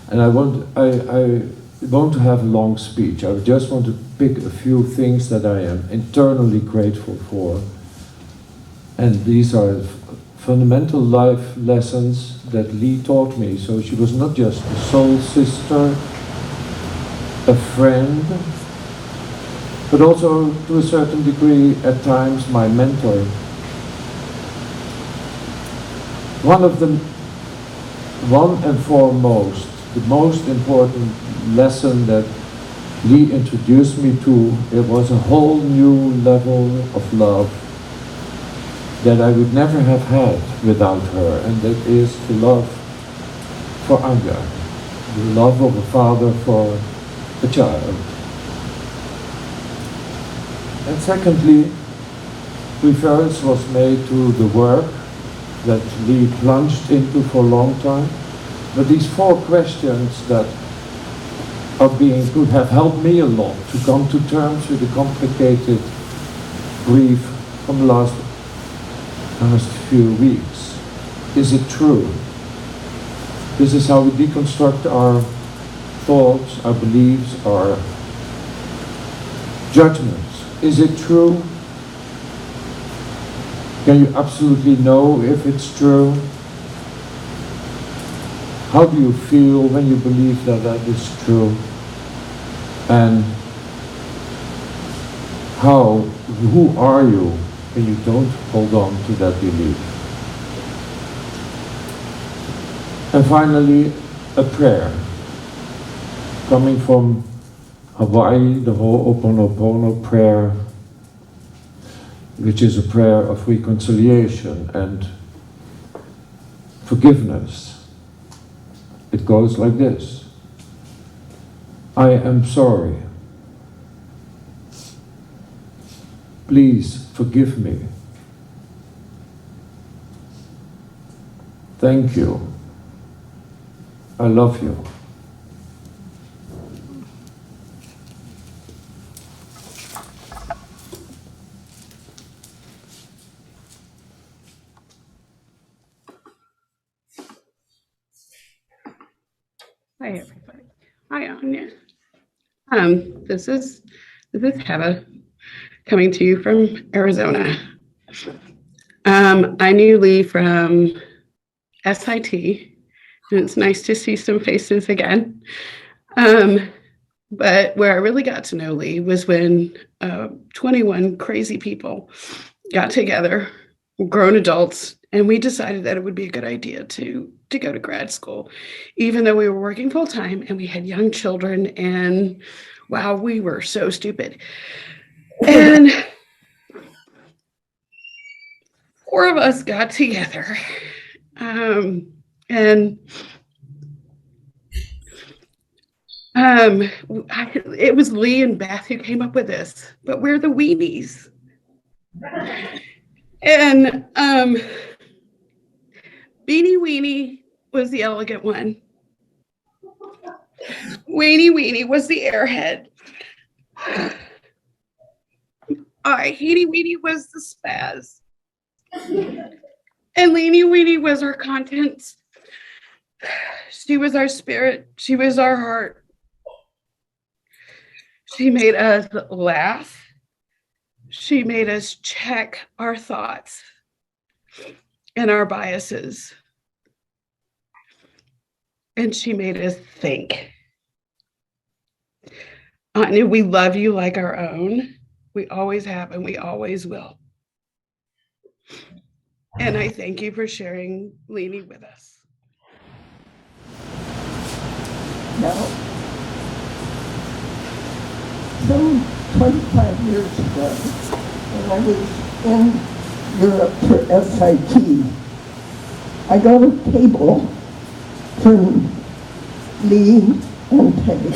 And I won't have a long speech. I just want to pick a few things that I am internally grateful for. And these are fundamental life lessons that Lee taught me. So she was not just a soul sister, a friend, but also to a certain degree at times my mentor. One and foremost, the most important lesson that Lee introduced me to, it was a whole new level of love that I would never have had without her, and that is the love for Anja, the love of a father for a child. And secondly, reference was made to the work that Lee plunged into for a long time. But these 4 questions that could have helped me a lot to come to terms with the complicated grief from the last few weeks. Is it true? This is how we deconstruct our thoughts, our beliefs, our judgments. Is it true? Can you absolutely know if it's true? How do you feel when you believe that that is true? And who are you when you don't hold on to that belief? And finally, a prayer coming from Hawaii, the Ho'oponopono prayer, which is a prayer of reconciliation and forgiveness. It goes like this: I am sorry. Please forgive me. Thank you. I love you. Hi everybody. Hi Anya. This is Heva coming to you from Arizona. I knew Lee from SIT, and it's nice to see some faces again. But where I really got to know Lee was when 21 crazy people got together, grown adults, and we decided that it would be a good idea to go to grad school, even though we were working full time and we had young children, and wow, we were so stupid. And 4 of us got together, and it was Lee and Beth who came up with this, but we're the weenies. And Beanie Weenie was the elegant one. Weenie Weenie was the airhead. Heenie Weenie was the spaz. And Leanie Weenie was our content. She was our spirit. She was our heart. She made us laugh. She made us check our thoughts and our biases. And she made us think. Anya, we love you like our own. We always have and we always will. And I thank you for sharing Leanie with us. Now, some 25 years ago, when I was in Europe for SIT, I got a table from Lee and Peg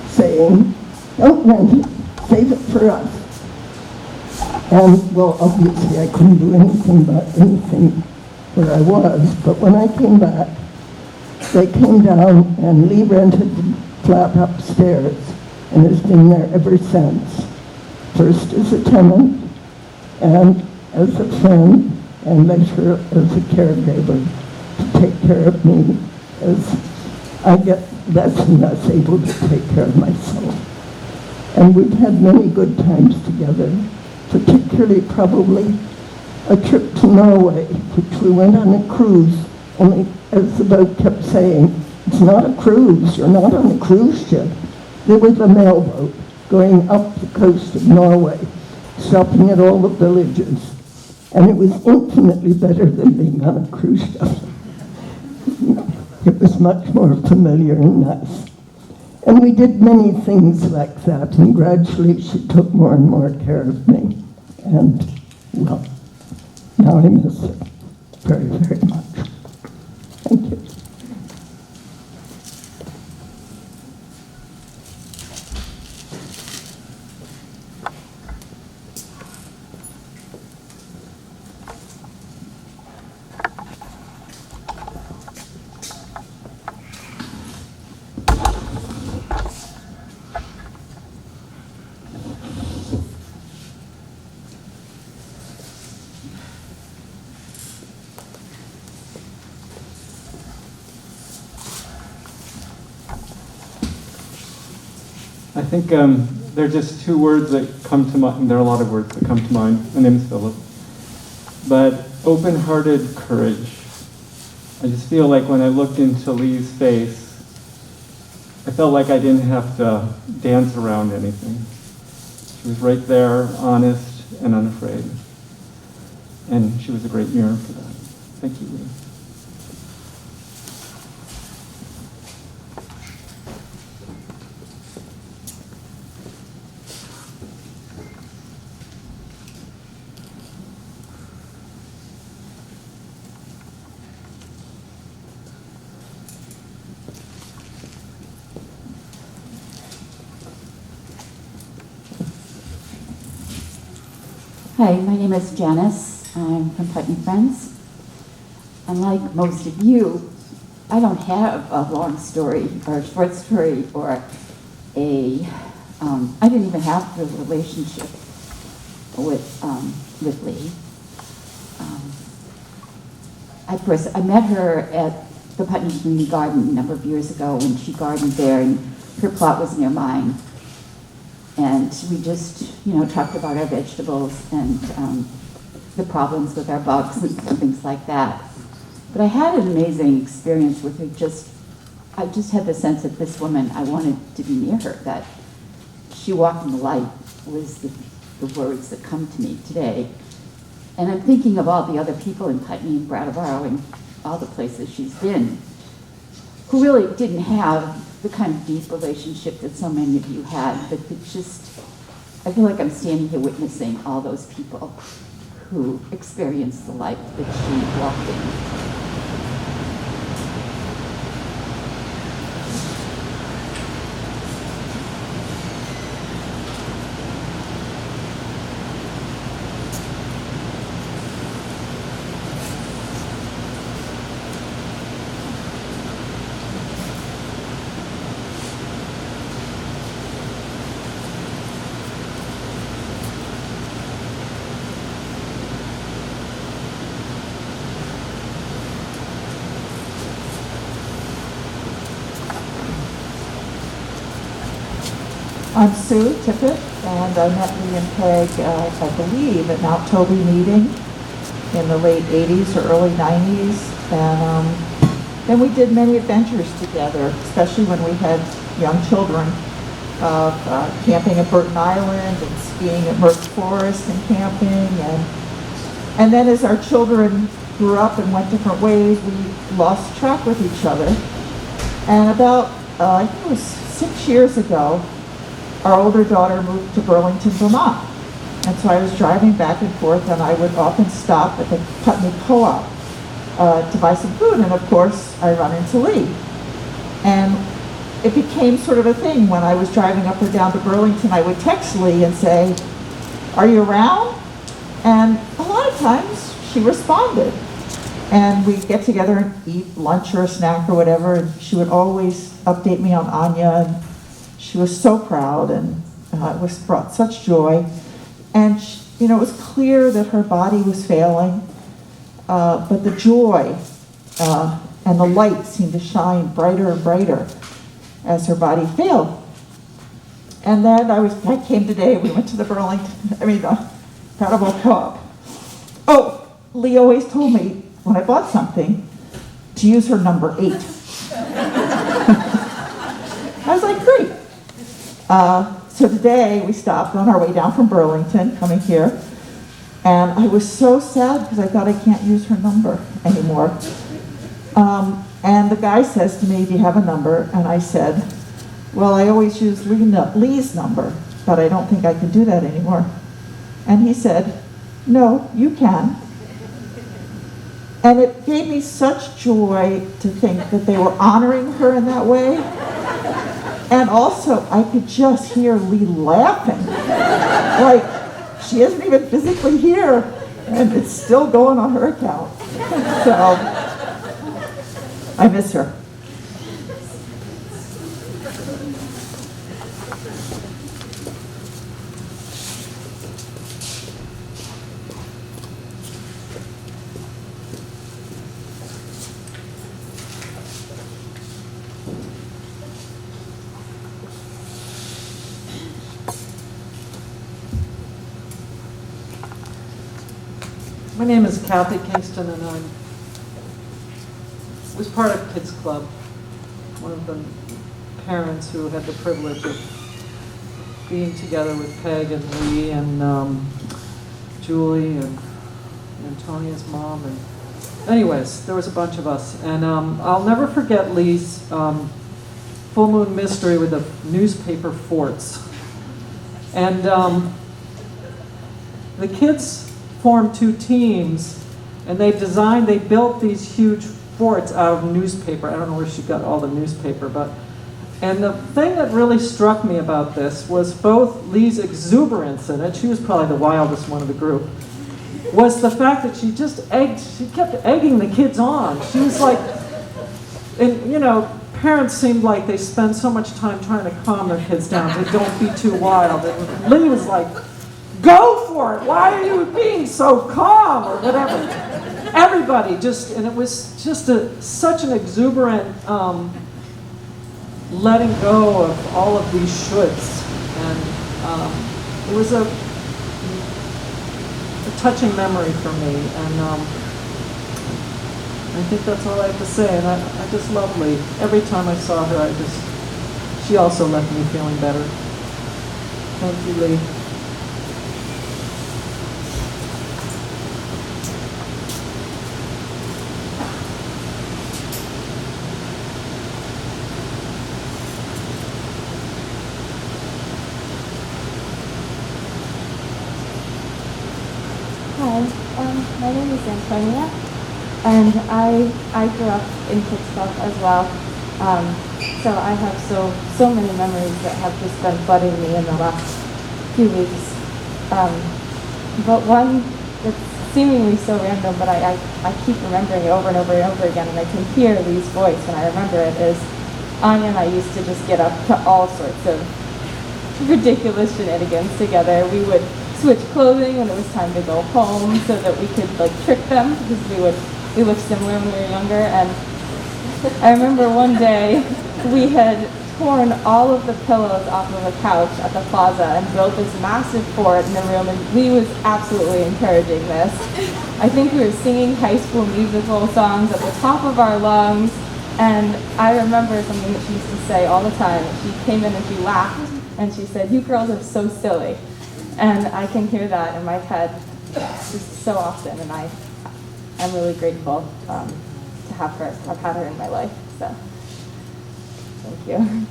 saying, "Don't rent it, save it for us." And, well, obviously I couldn't do anything about anything where I was, but when I came back, they came down and Lee rented the flat upstairs and has been there ever since. First as a tenant and as a friend and later as a caregiver to take care of me as I get less and less able to take care of myself. And we've had many good times together, particularly probably a trip to Norway, which we went on a cruise, only as the boat kept saying, "It's not a cruise, you're not on a cruise ship." There was a mailboat going up the coast of Norway, stopping at all the villages, and it was infinitely better than being on a cruise ship. It was much more familiar and nice. And we did many things like that, and gradually she took more and more care of me. And, well, now I miss her very, very much. Thank you. I think there are just two words that come to mind. There are a lot of words that come to mind. My name is Philip. But open-hearted courage. I just feel like when I looked into Lee's face, I felt like I didn't have to dance around anything. She was right there, honest and unafraid. And she was a great mirror for that. Thank you, Lee. Hi, my name is Janice. I'm from Putney Friends. And like most of you, I don't have a long story or a short story or I didn't even have the relationship with Lee. I met her at the Putney Community Garden a number of years ago when she gardened there, and her plot was near mine. And we just, talked about our vegetables and the problems with our bugs and things like that. But I had an amazing experience with her. I just had the sense that this woman, I wanted to be near her, that she walked in the light was the words that come to me today. And I'm thinking of all the other people in Putney and Brattleboro and all the places she's been who really didn't have the kind of deep relationship that so many of you had, but it's just, I feel like I'm standing here witnessing all those people who experienced the life that she walked in. I'm Sue Tippett, and I met Lee and Peg, I believe, at Mount Toby meeting in the late 80s or early 90s. And then we did many adventures together, especially when we had young children, camping at Burton Island and skiing at Merck Forest and camping. And then as our children grew up and went different ways, we lost track with each other. And about, I think it was 6 years ago, our older daughter moved to Burlington, Vermont. And so I was driving back and forth, and I would often stop at the Putney Co-op to buy some food. And of course, I run into Lee. And it became sort of a thing. When I was driving up or down to Burlington, I would text Lee and say, "Are you around?" And a lot of times she responded. And we'd get together and eat lunch or a snack or whatever, and she would always update me on Anya, and she was so proud, and it was brought such joy. And you know, it was clear that her body was failing, but the joy and the light seemed to shine brighter and brighter as her body failed. And then I came today, we went to the Incredible Co-op. Oh, Lee always told me when I bought something to use her number 8. I was like, great. So today we stopped on our way down from Burlington, coming here, and I was so sad because I thought I can't use her number anymore. And the guy says to me, "Do you have a number?" And I said, "Well, I always use Lee's number, but I don't think I can do that anymore." And he said, "No, you can." And it gave me such joy to think that they were honoring her in that way. And also, I could just hear Lee laughing. Like, she isn't even physically here, and it's still going on her account. So, I miss her. My name is Kathy Kingston, and I was part of Kids Club, one of the parents who had the privilege of being together with Peg and Lee and Julie and Antonia's mom. And anyways, there was a bunch of us. And I'll never forget Lee's Full Moon Mystery with the newspaper forts. And the kids formed 2 teams, and they built these huge forts out of newspaper. I don't know where she got all the newspaper, and the thing that really struck me about this was both Lee's exuberance in it, she was probably the wildest one of the group, was the fact that she kept egging the kids on. She was like, and you know, parents seemed like they spend so much time trying to calm their kids down, they don't be too wild. And Lee was like, "Go for it, why are you being so calm," or whatever. Everybody and it was just such an exuberant letting go of all of these shoulds. And it was a touching memory for me. And I think that's all I have to say. And I just love Lee. Every time I saw her, she also left me feeling better. Thank you, Lee. Hi, my name is Antonia, and I grew up in Kids Club as well. So I have so many memories that have just been flooding me in the last few weeks. But one that's seemingly so random, but I keep remembering it over and over and over again, and I can hear Lee's voice when I remember it, is Anya and I used to just get up to all sorts of ridiculous shenanigans together. We would switch clothing when it was time to go home so that we could like trick them, because we looked similar when we were younger. And I remember one day we had torn all of the pillows off of a couch at the plaza and built this massive fort in the room, and Lee was absolutely encouraging this. I think we were singing High School Musical songs at the top of our lungs, and I remember something that she used to say all the time. She came in and she laughed and she said, "You girls are so silly." And I can hear that in my head just so often, and I'm really grateful to have had her in my life. So, thank you.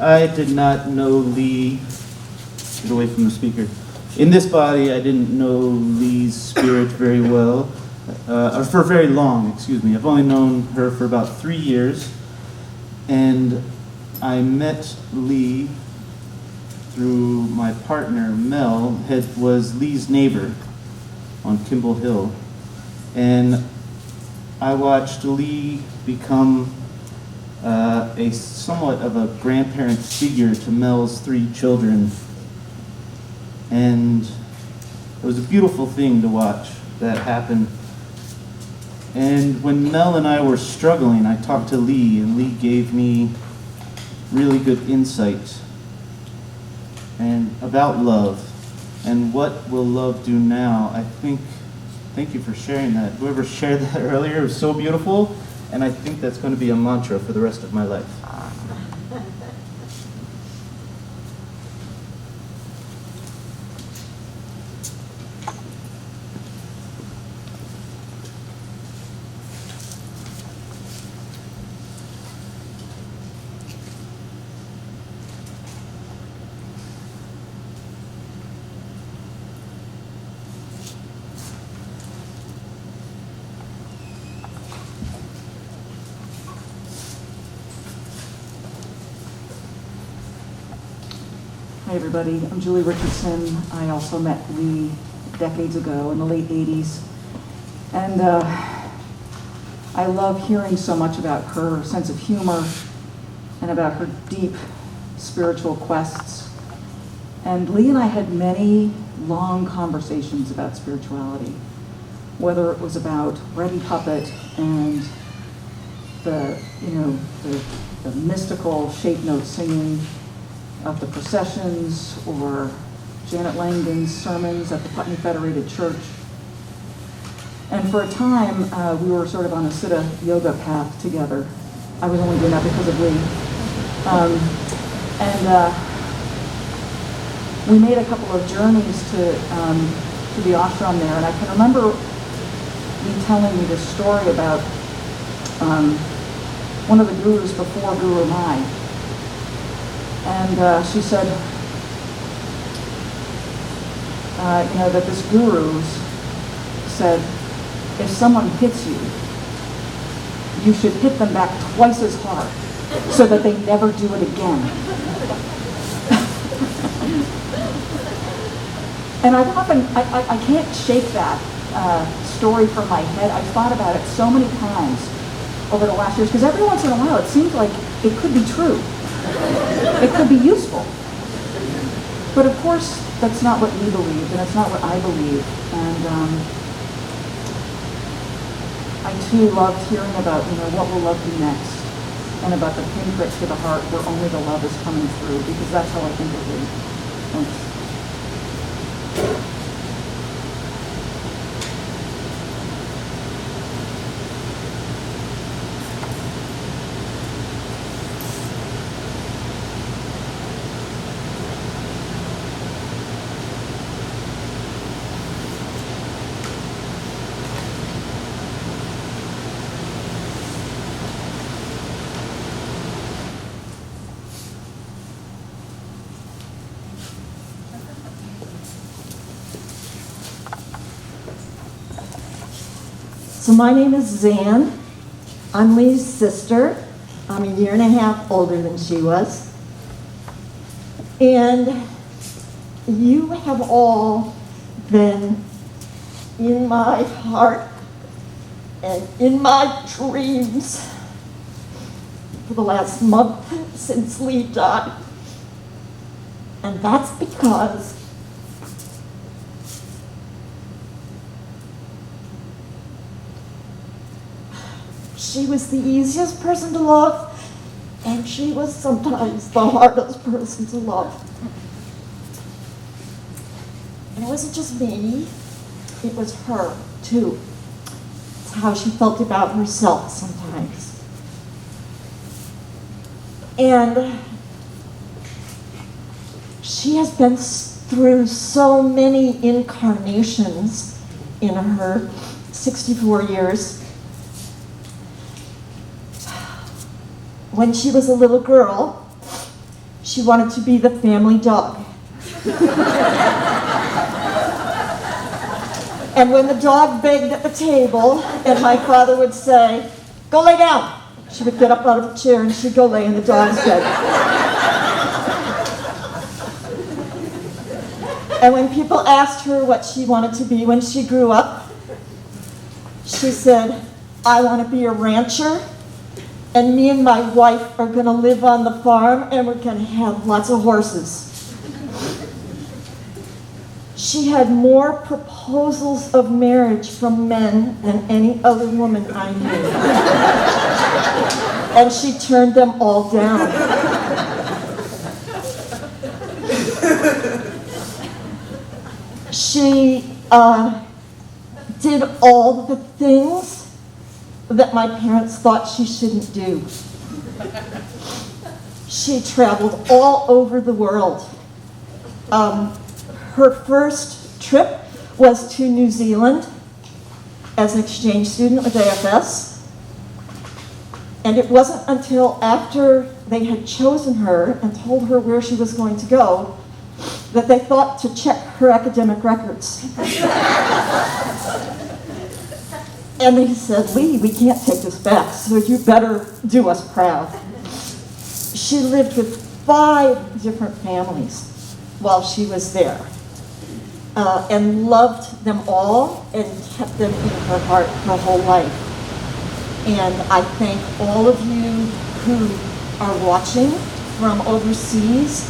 I did not know Lee. Get away from the speaker. In this body, I didn't know Lee's spirit very well, or for very long, excuse me. I've only known her for about 3 years, and I met Lee through my partner, Mel, was Lee's neighbor on Kimball Hill. And I watched Lee become a somewhat of a grandparent figure to Mel's 3 children. And it was a beautiful thing to watch that happen. And when Mel and I were struggling, I talked to Lee, and Lee gave me really good insight and about love and what will love do now. I think, thank you for sharing that. Whoever shared that earlier was so beautiful, and I think that's going to be a mantra for the rest of my life. Hi everybody, I'm Julie Richardson. I also met Lee decades ago in the late 80s. And I love hearing so much about her sense of humor and about her deep spiritual quests. And Lee and I had many long conversations about spirituality, whether it was about Ready Puppet and the mystical shape note singing of the processions, or Janet Langdon's sermons at the Putney Federated Church. And for a time, we were sort of on a Siddha yoga path together. I was only doing that because of Lee. We made a couple of journeys to the ashram there, and I can remember Lee telling me this story about one of the gurus before Guru Mai. And she said, that this guru said, if someone hits you, you should hit them back twice as hard so that they never do it again. And I've often, I can't shake that story from my head. I've thought about it so many times over the last years, because every once in a while it seems like it could be true. It could be useful. But of course, that's not what we believe, and that's not what I believe. And I too loved hearing about, what will love do next, and about the pinprick to the heart where only the love is coming through, because that's how I think of it. Thanks. So my name is Zan. I'm Lee's sister. I'm a year and a half older than she was. And you have all been in my heart and in my dreams for the last month since Lee died. And that's because she was the easiest person to love, and she was sometimes the hardest person to love. And it wasn't just me, it was her too. It's how she felt about herself sometimes. And she has been through so many incarnations in her 64 years. When she was a little girl, She wanted to be the family dog. And when the dog begged at the table, and my father would say, "Go lay down," she would get up out of the chair and she'd go lay in the dog's bed. And when people asked her what she wanted to be when she grew up, she said, "I want to be a rancher, and me and my wife are going to live on the farm, and we're going to have lots of horses." She had more proposals of marriage from men than any other woman I knew. And she turned them all down. She did all the things that my parents thought she shouldn't do. She traveled all over the world. Her first trip was to New Zealand as an exchange student with AFS. And it wasn't until after they had chosen her and told her where she was going to go that they thought to check her academic records. And they said, "Lee, we can't take this back, so you better do us proud." She lived with 5 different families while she was there, and loved them all and kept them in her heart her whole life. And I thank all of you who are watching from overseas,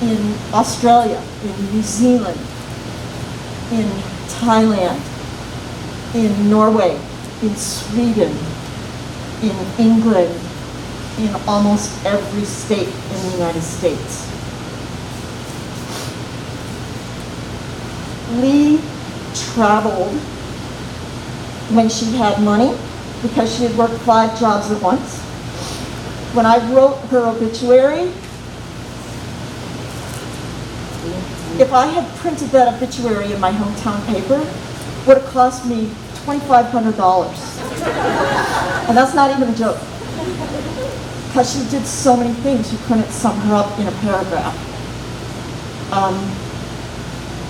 in Australia, in New Zealand, in Thailand, in Norway, in Sweden, in England, in almost every state in the United States. Lee traveled when she had money because she had worked 5 jobs at once. When I wrote her obituary, if I had printed that obituary in my hometown paper, it would have cost me $2,500. And that's not even a joke. Because she did so many things, you couldn't sum her up in a paragraph.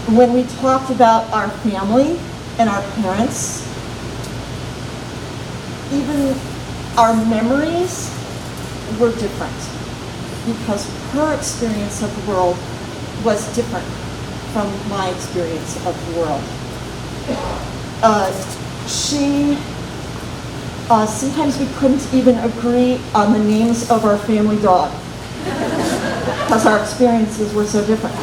When we talked about our family and our parents, even our memories were different because her experience of the world was different from my experience of the world. Sometimes we couldn't even agree on the names of our family dog because our experiences were so different.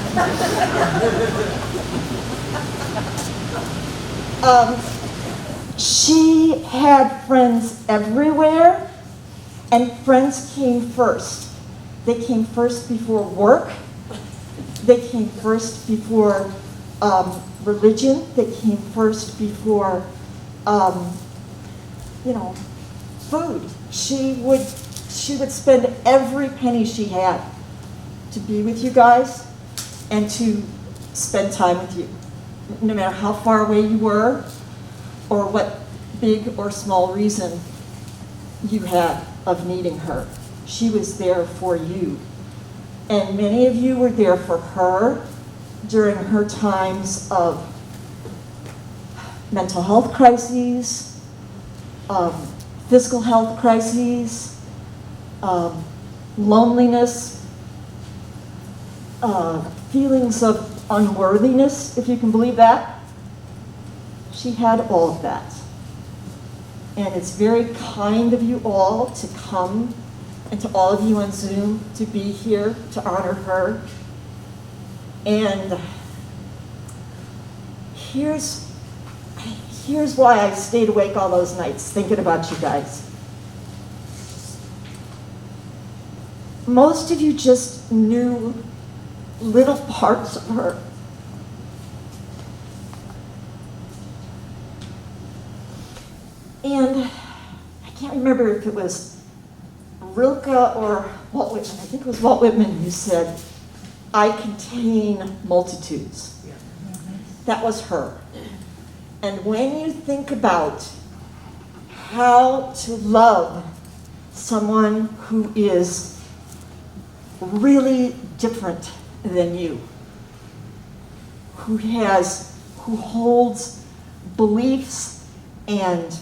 She had friends everywhere, and friends came first. They came first before work. They came first before religion. They came first before, food. She would spend every penny she had to be with you guys and to spend time with you, no matter how far away you were or what big or small reason you had of needing her. She was there for you. And many of you were there for her during her times of mental health crises, physical health crises, loneliness, feelings of unworthiness, if you can believe that. She had all of that. And it's very kind of you all to come, and to all of you on Zoom to be here to honor her. And here's why I stayed awake all those nights thinking about you guys. Most of you just knew little parts of her. And I can't remember if it was Rilke or Walt Whitman. I think it was Walt Whitman who said, "I contain multitudes." That was her. And when you think about how to love someone who is really different than you, who holds beliefs and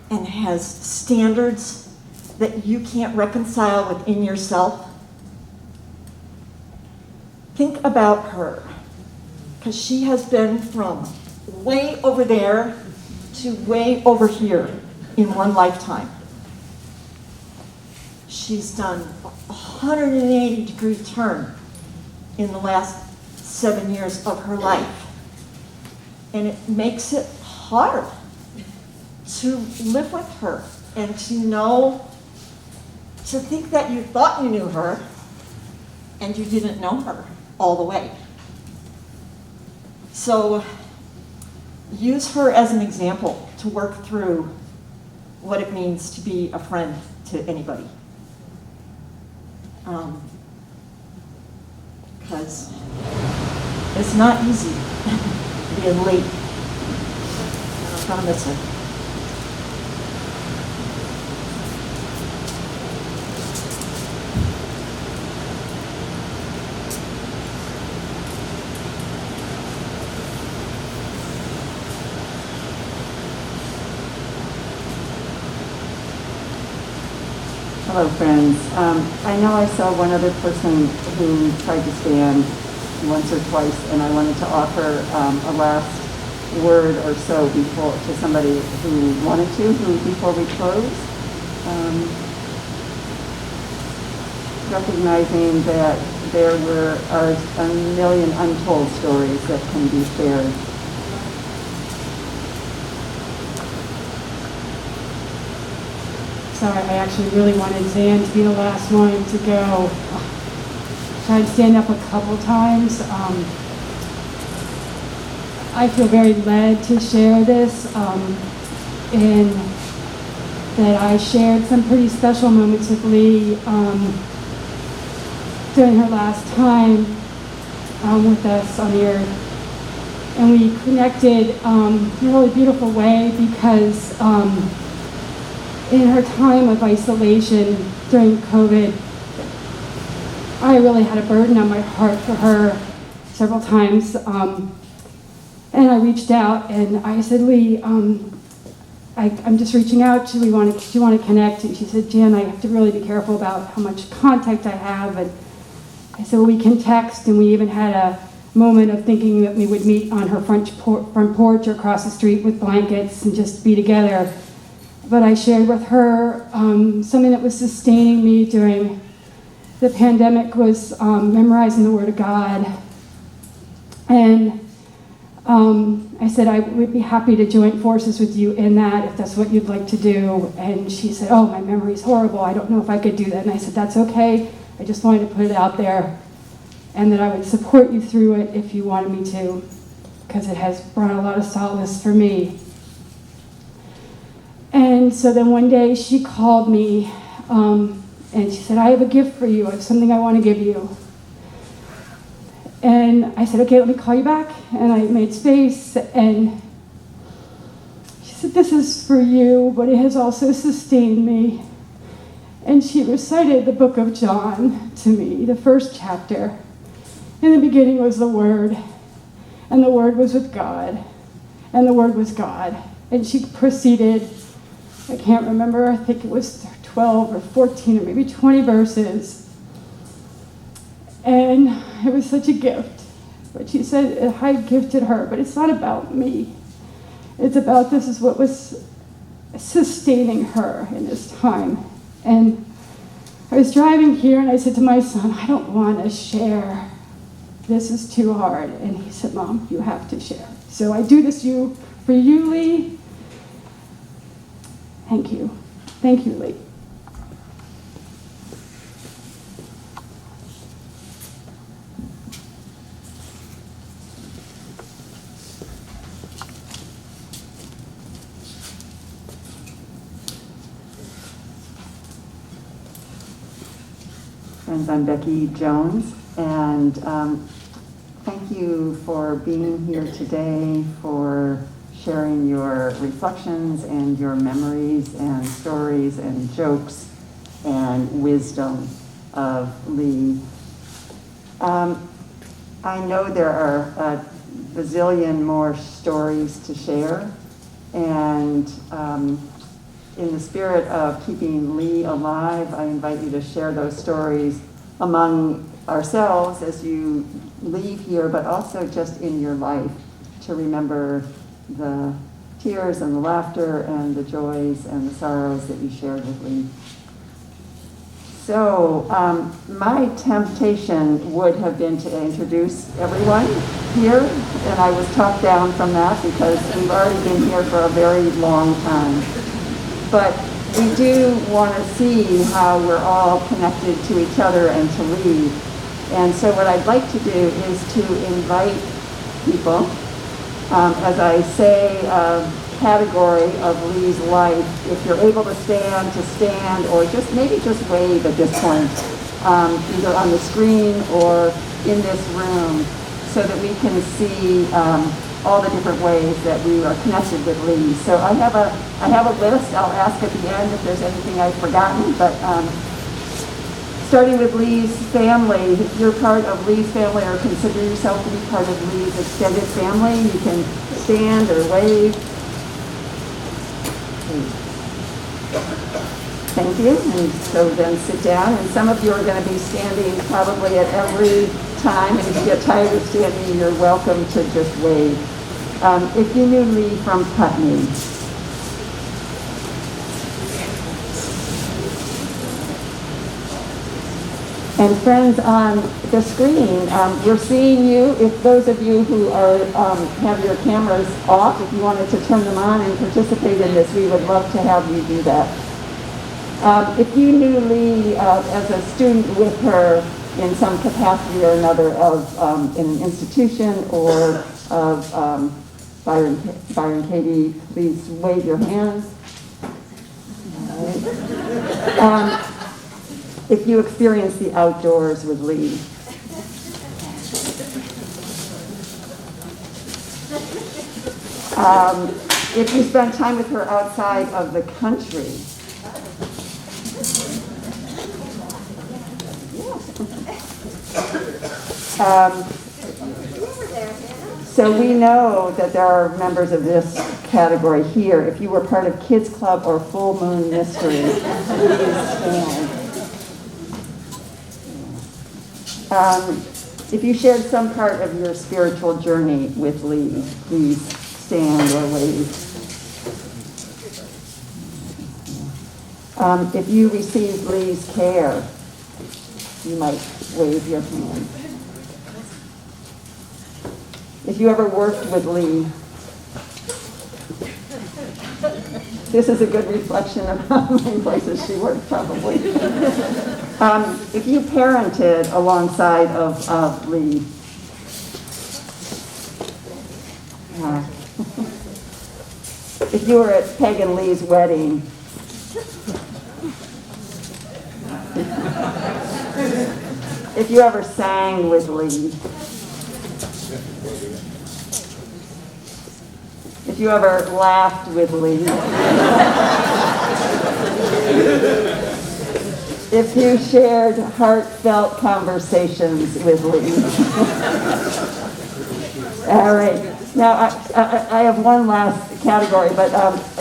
has standards that you can't reconcile within yourself. Think about her, because she has been from way over there to way over here in one lifetime. She's done a 180-degree turn in the last 7 years of her life. And it makes it hard to live with her and to think that you thought you knew her and you didn't know her all the way. So use her as an example to work through what it means to be a friend to anybody. Because it's not easy being late. I'm gonna miss her. Hello, friends. I know I saw one other person who tried to stand once or twice, and I wanted to offer a last word or so to somebody who wanted to, before we close. Recognizing that there are a million untold stories that can be shared. Sorry, I actually really wanted Zan to be the last one to go. Tried to stand up a couple times. I feel very led to share this, in that I shared some pretty special moments with Lee during her last time with us on the earth. And we connected in a really beautiful way because in her time of isolation during COVID, I really had a burden on my heart for her several times. And I reached out and I said, Lee, I'm just reaching out. Do you want to connect? And she said, Jan, I have to really be careful about how much contact I have. And I said, well, we can text. And we even had a moment of thinking that we would meet on her front porch or across the street with blankets and just be together. But I shared with her something that was sustaining me during the pandemic was memorizing the Word of God. And I said, I would be happy to join forces with you in that if that's what you'd like to do. And she said, oh, my memory's horrible. I don't know if I could do that. And I said, that's okay. I just wanted to put it out there and that I would support you through it if you wanted me to, because it has brought a lot of solace for me. And so then one day she called me and she said, I have a gift for you. I have something I want to give you. And I said, okay, let me call you back. And I made space and she said, this is for you, but it has also sustained me. And she recited the book of John to me, the first chapter. In the beginning was the Word, and the Word was with God, and the Word was God. And she proceeded, I can't remember, I think it was 12 or 14 or maybe 20 verses. And it was such a gift. But she said, I gifted her, but it's not about me. It's about this is what was sustaining her in this time. And I was driving here and I said to my son, I don't want to share. This is too hard. And he said, Mom, you have to share. So I do this for you, Lee. Thank you. Thank you, Lee. Friends, I'm Becky Jones, and thank you for being here today, for sharing your reflections and your memories and stories and jokes and wisdom of Lee. I know there are a bazillion more stories to share, and in the spirit of keeping Lee alive, I invite you to share those stories among ourselves as you leave here, but also just in your life, to remember the tears and the laughter and the joys and the sorrows that you shared with Lee. So my temptation would have been to introduce everyone here, and I was talked down from that because we've already been here for a very long time. But we do want to see how we're all connected to each other and to Lee. And so what I'd like to do is to invite people, as I say, category of Lee's life. If you're able to stand, or maybe just wave at this point, either on the screen or in this room, so that we can see all the different ways that we are connected with Lee. So I have a list. I'll ask at the end if there's anything I've forgotten, but starting with Lee's family, if you're part of Lee's family or consider yourself to be part of Lee's extended family, you can stand or wave. Thank you. And so then sit down. And some of you are going to be standing probably at every time. And if you get tired of standing, you're welcome to just wave. If you knew Lee from Putney, and friends on the screen, we're seeing you. If those of you who are have your cameras off, if you wanted to turn them on and participate in this, we would love to have you do that. If you knew Lee as a student with her in some capacity or another of in an institution or of Byron Katie, please wave your hands. All right. If you experience the outdoors with Lee. If you spend time with her outside of the country. So we know that there are members of this category here. If you were part of Kids Club or Full Moon Mystery, please stand. If you shared some part of your spiritual journey with Lee, please stand or wave. If you received Lee's care, you might wave your hand. If you ever worked with Lee, this is a good reflection of how many places she worked, probably. If you parented alongside of Lee, if you were at Peg and Lee's wedding, if you ever sang with Lee, if you ever laughed with Lee, if you shared heartfelt conversations with Lee. All right. Now, I have one last category, but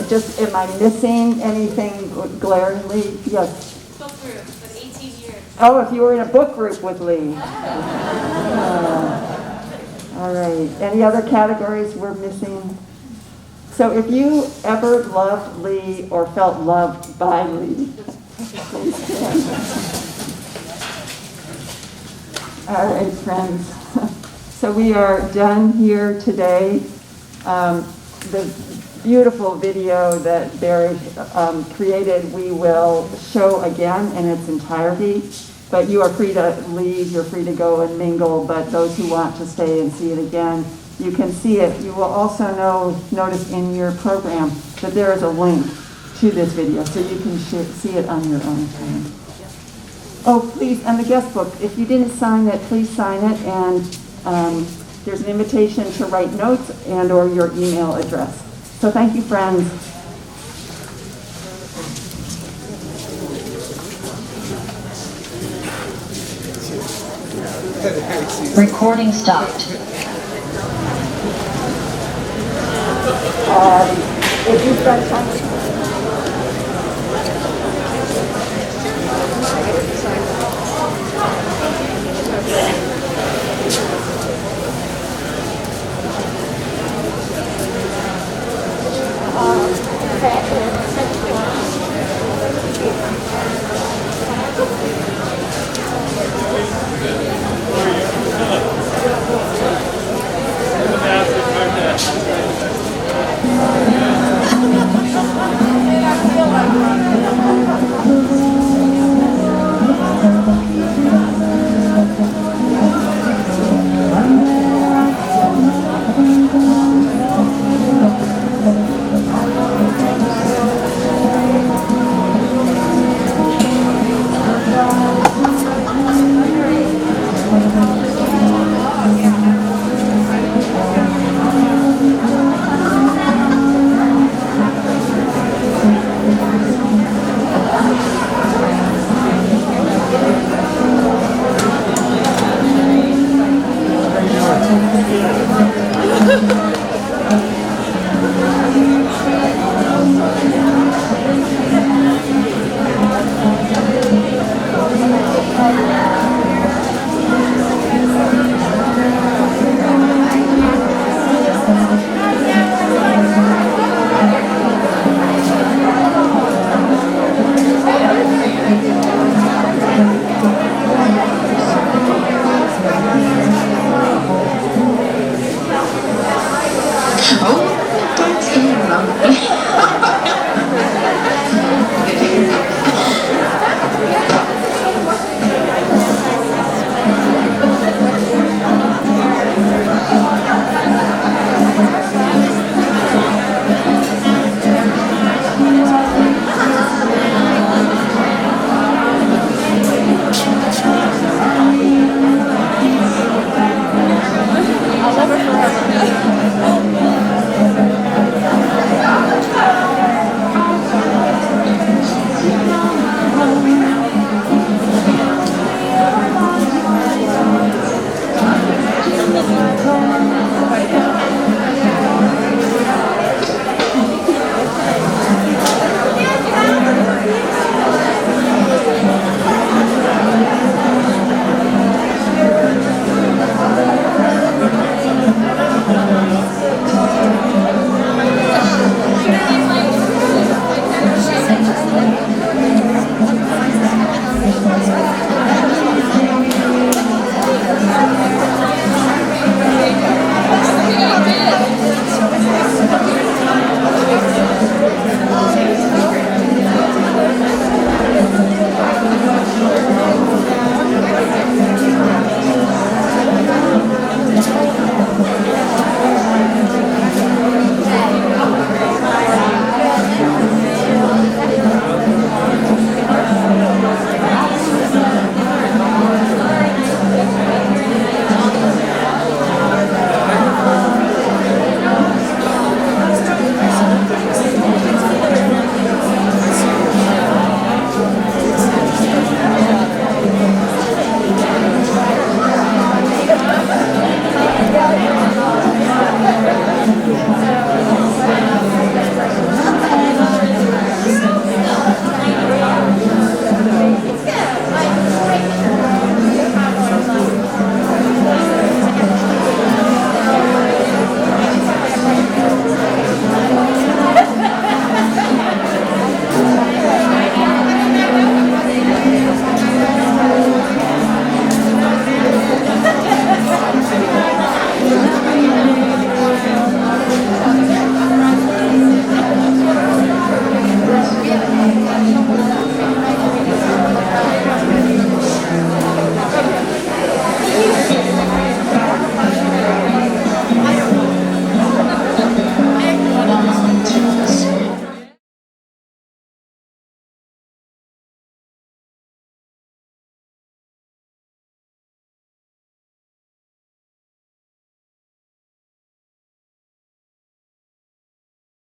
just, am I missing anything glaringly? Yes. Book group, but 18 years. Oh, if you were in a book group with Lee. All right. Any other categories we're missing? So if you ever loved Lee or felt loved by Lee, please stand. All right, friends. So we are done here today. The beautiful video that Bari created, we will show again in its entirety. But you are free to leave, you're free to go and mingle, but those who want to stay and see it again, you can see it. You will also notice in your program that there is a link to this video, so you can see it on your own time. Oh, please, and the guest book, if you didn't sign it, please sign it, and there's an invitation to write notes and or your email address. So thank you, friends. Recording stopped. If you've got time.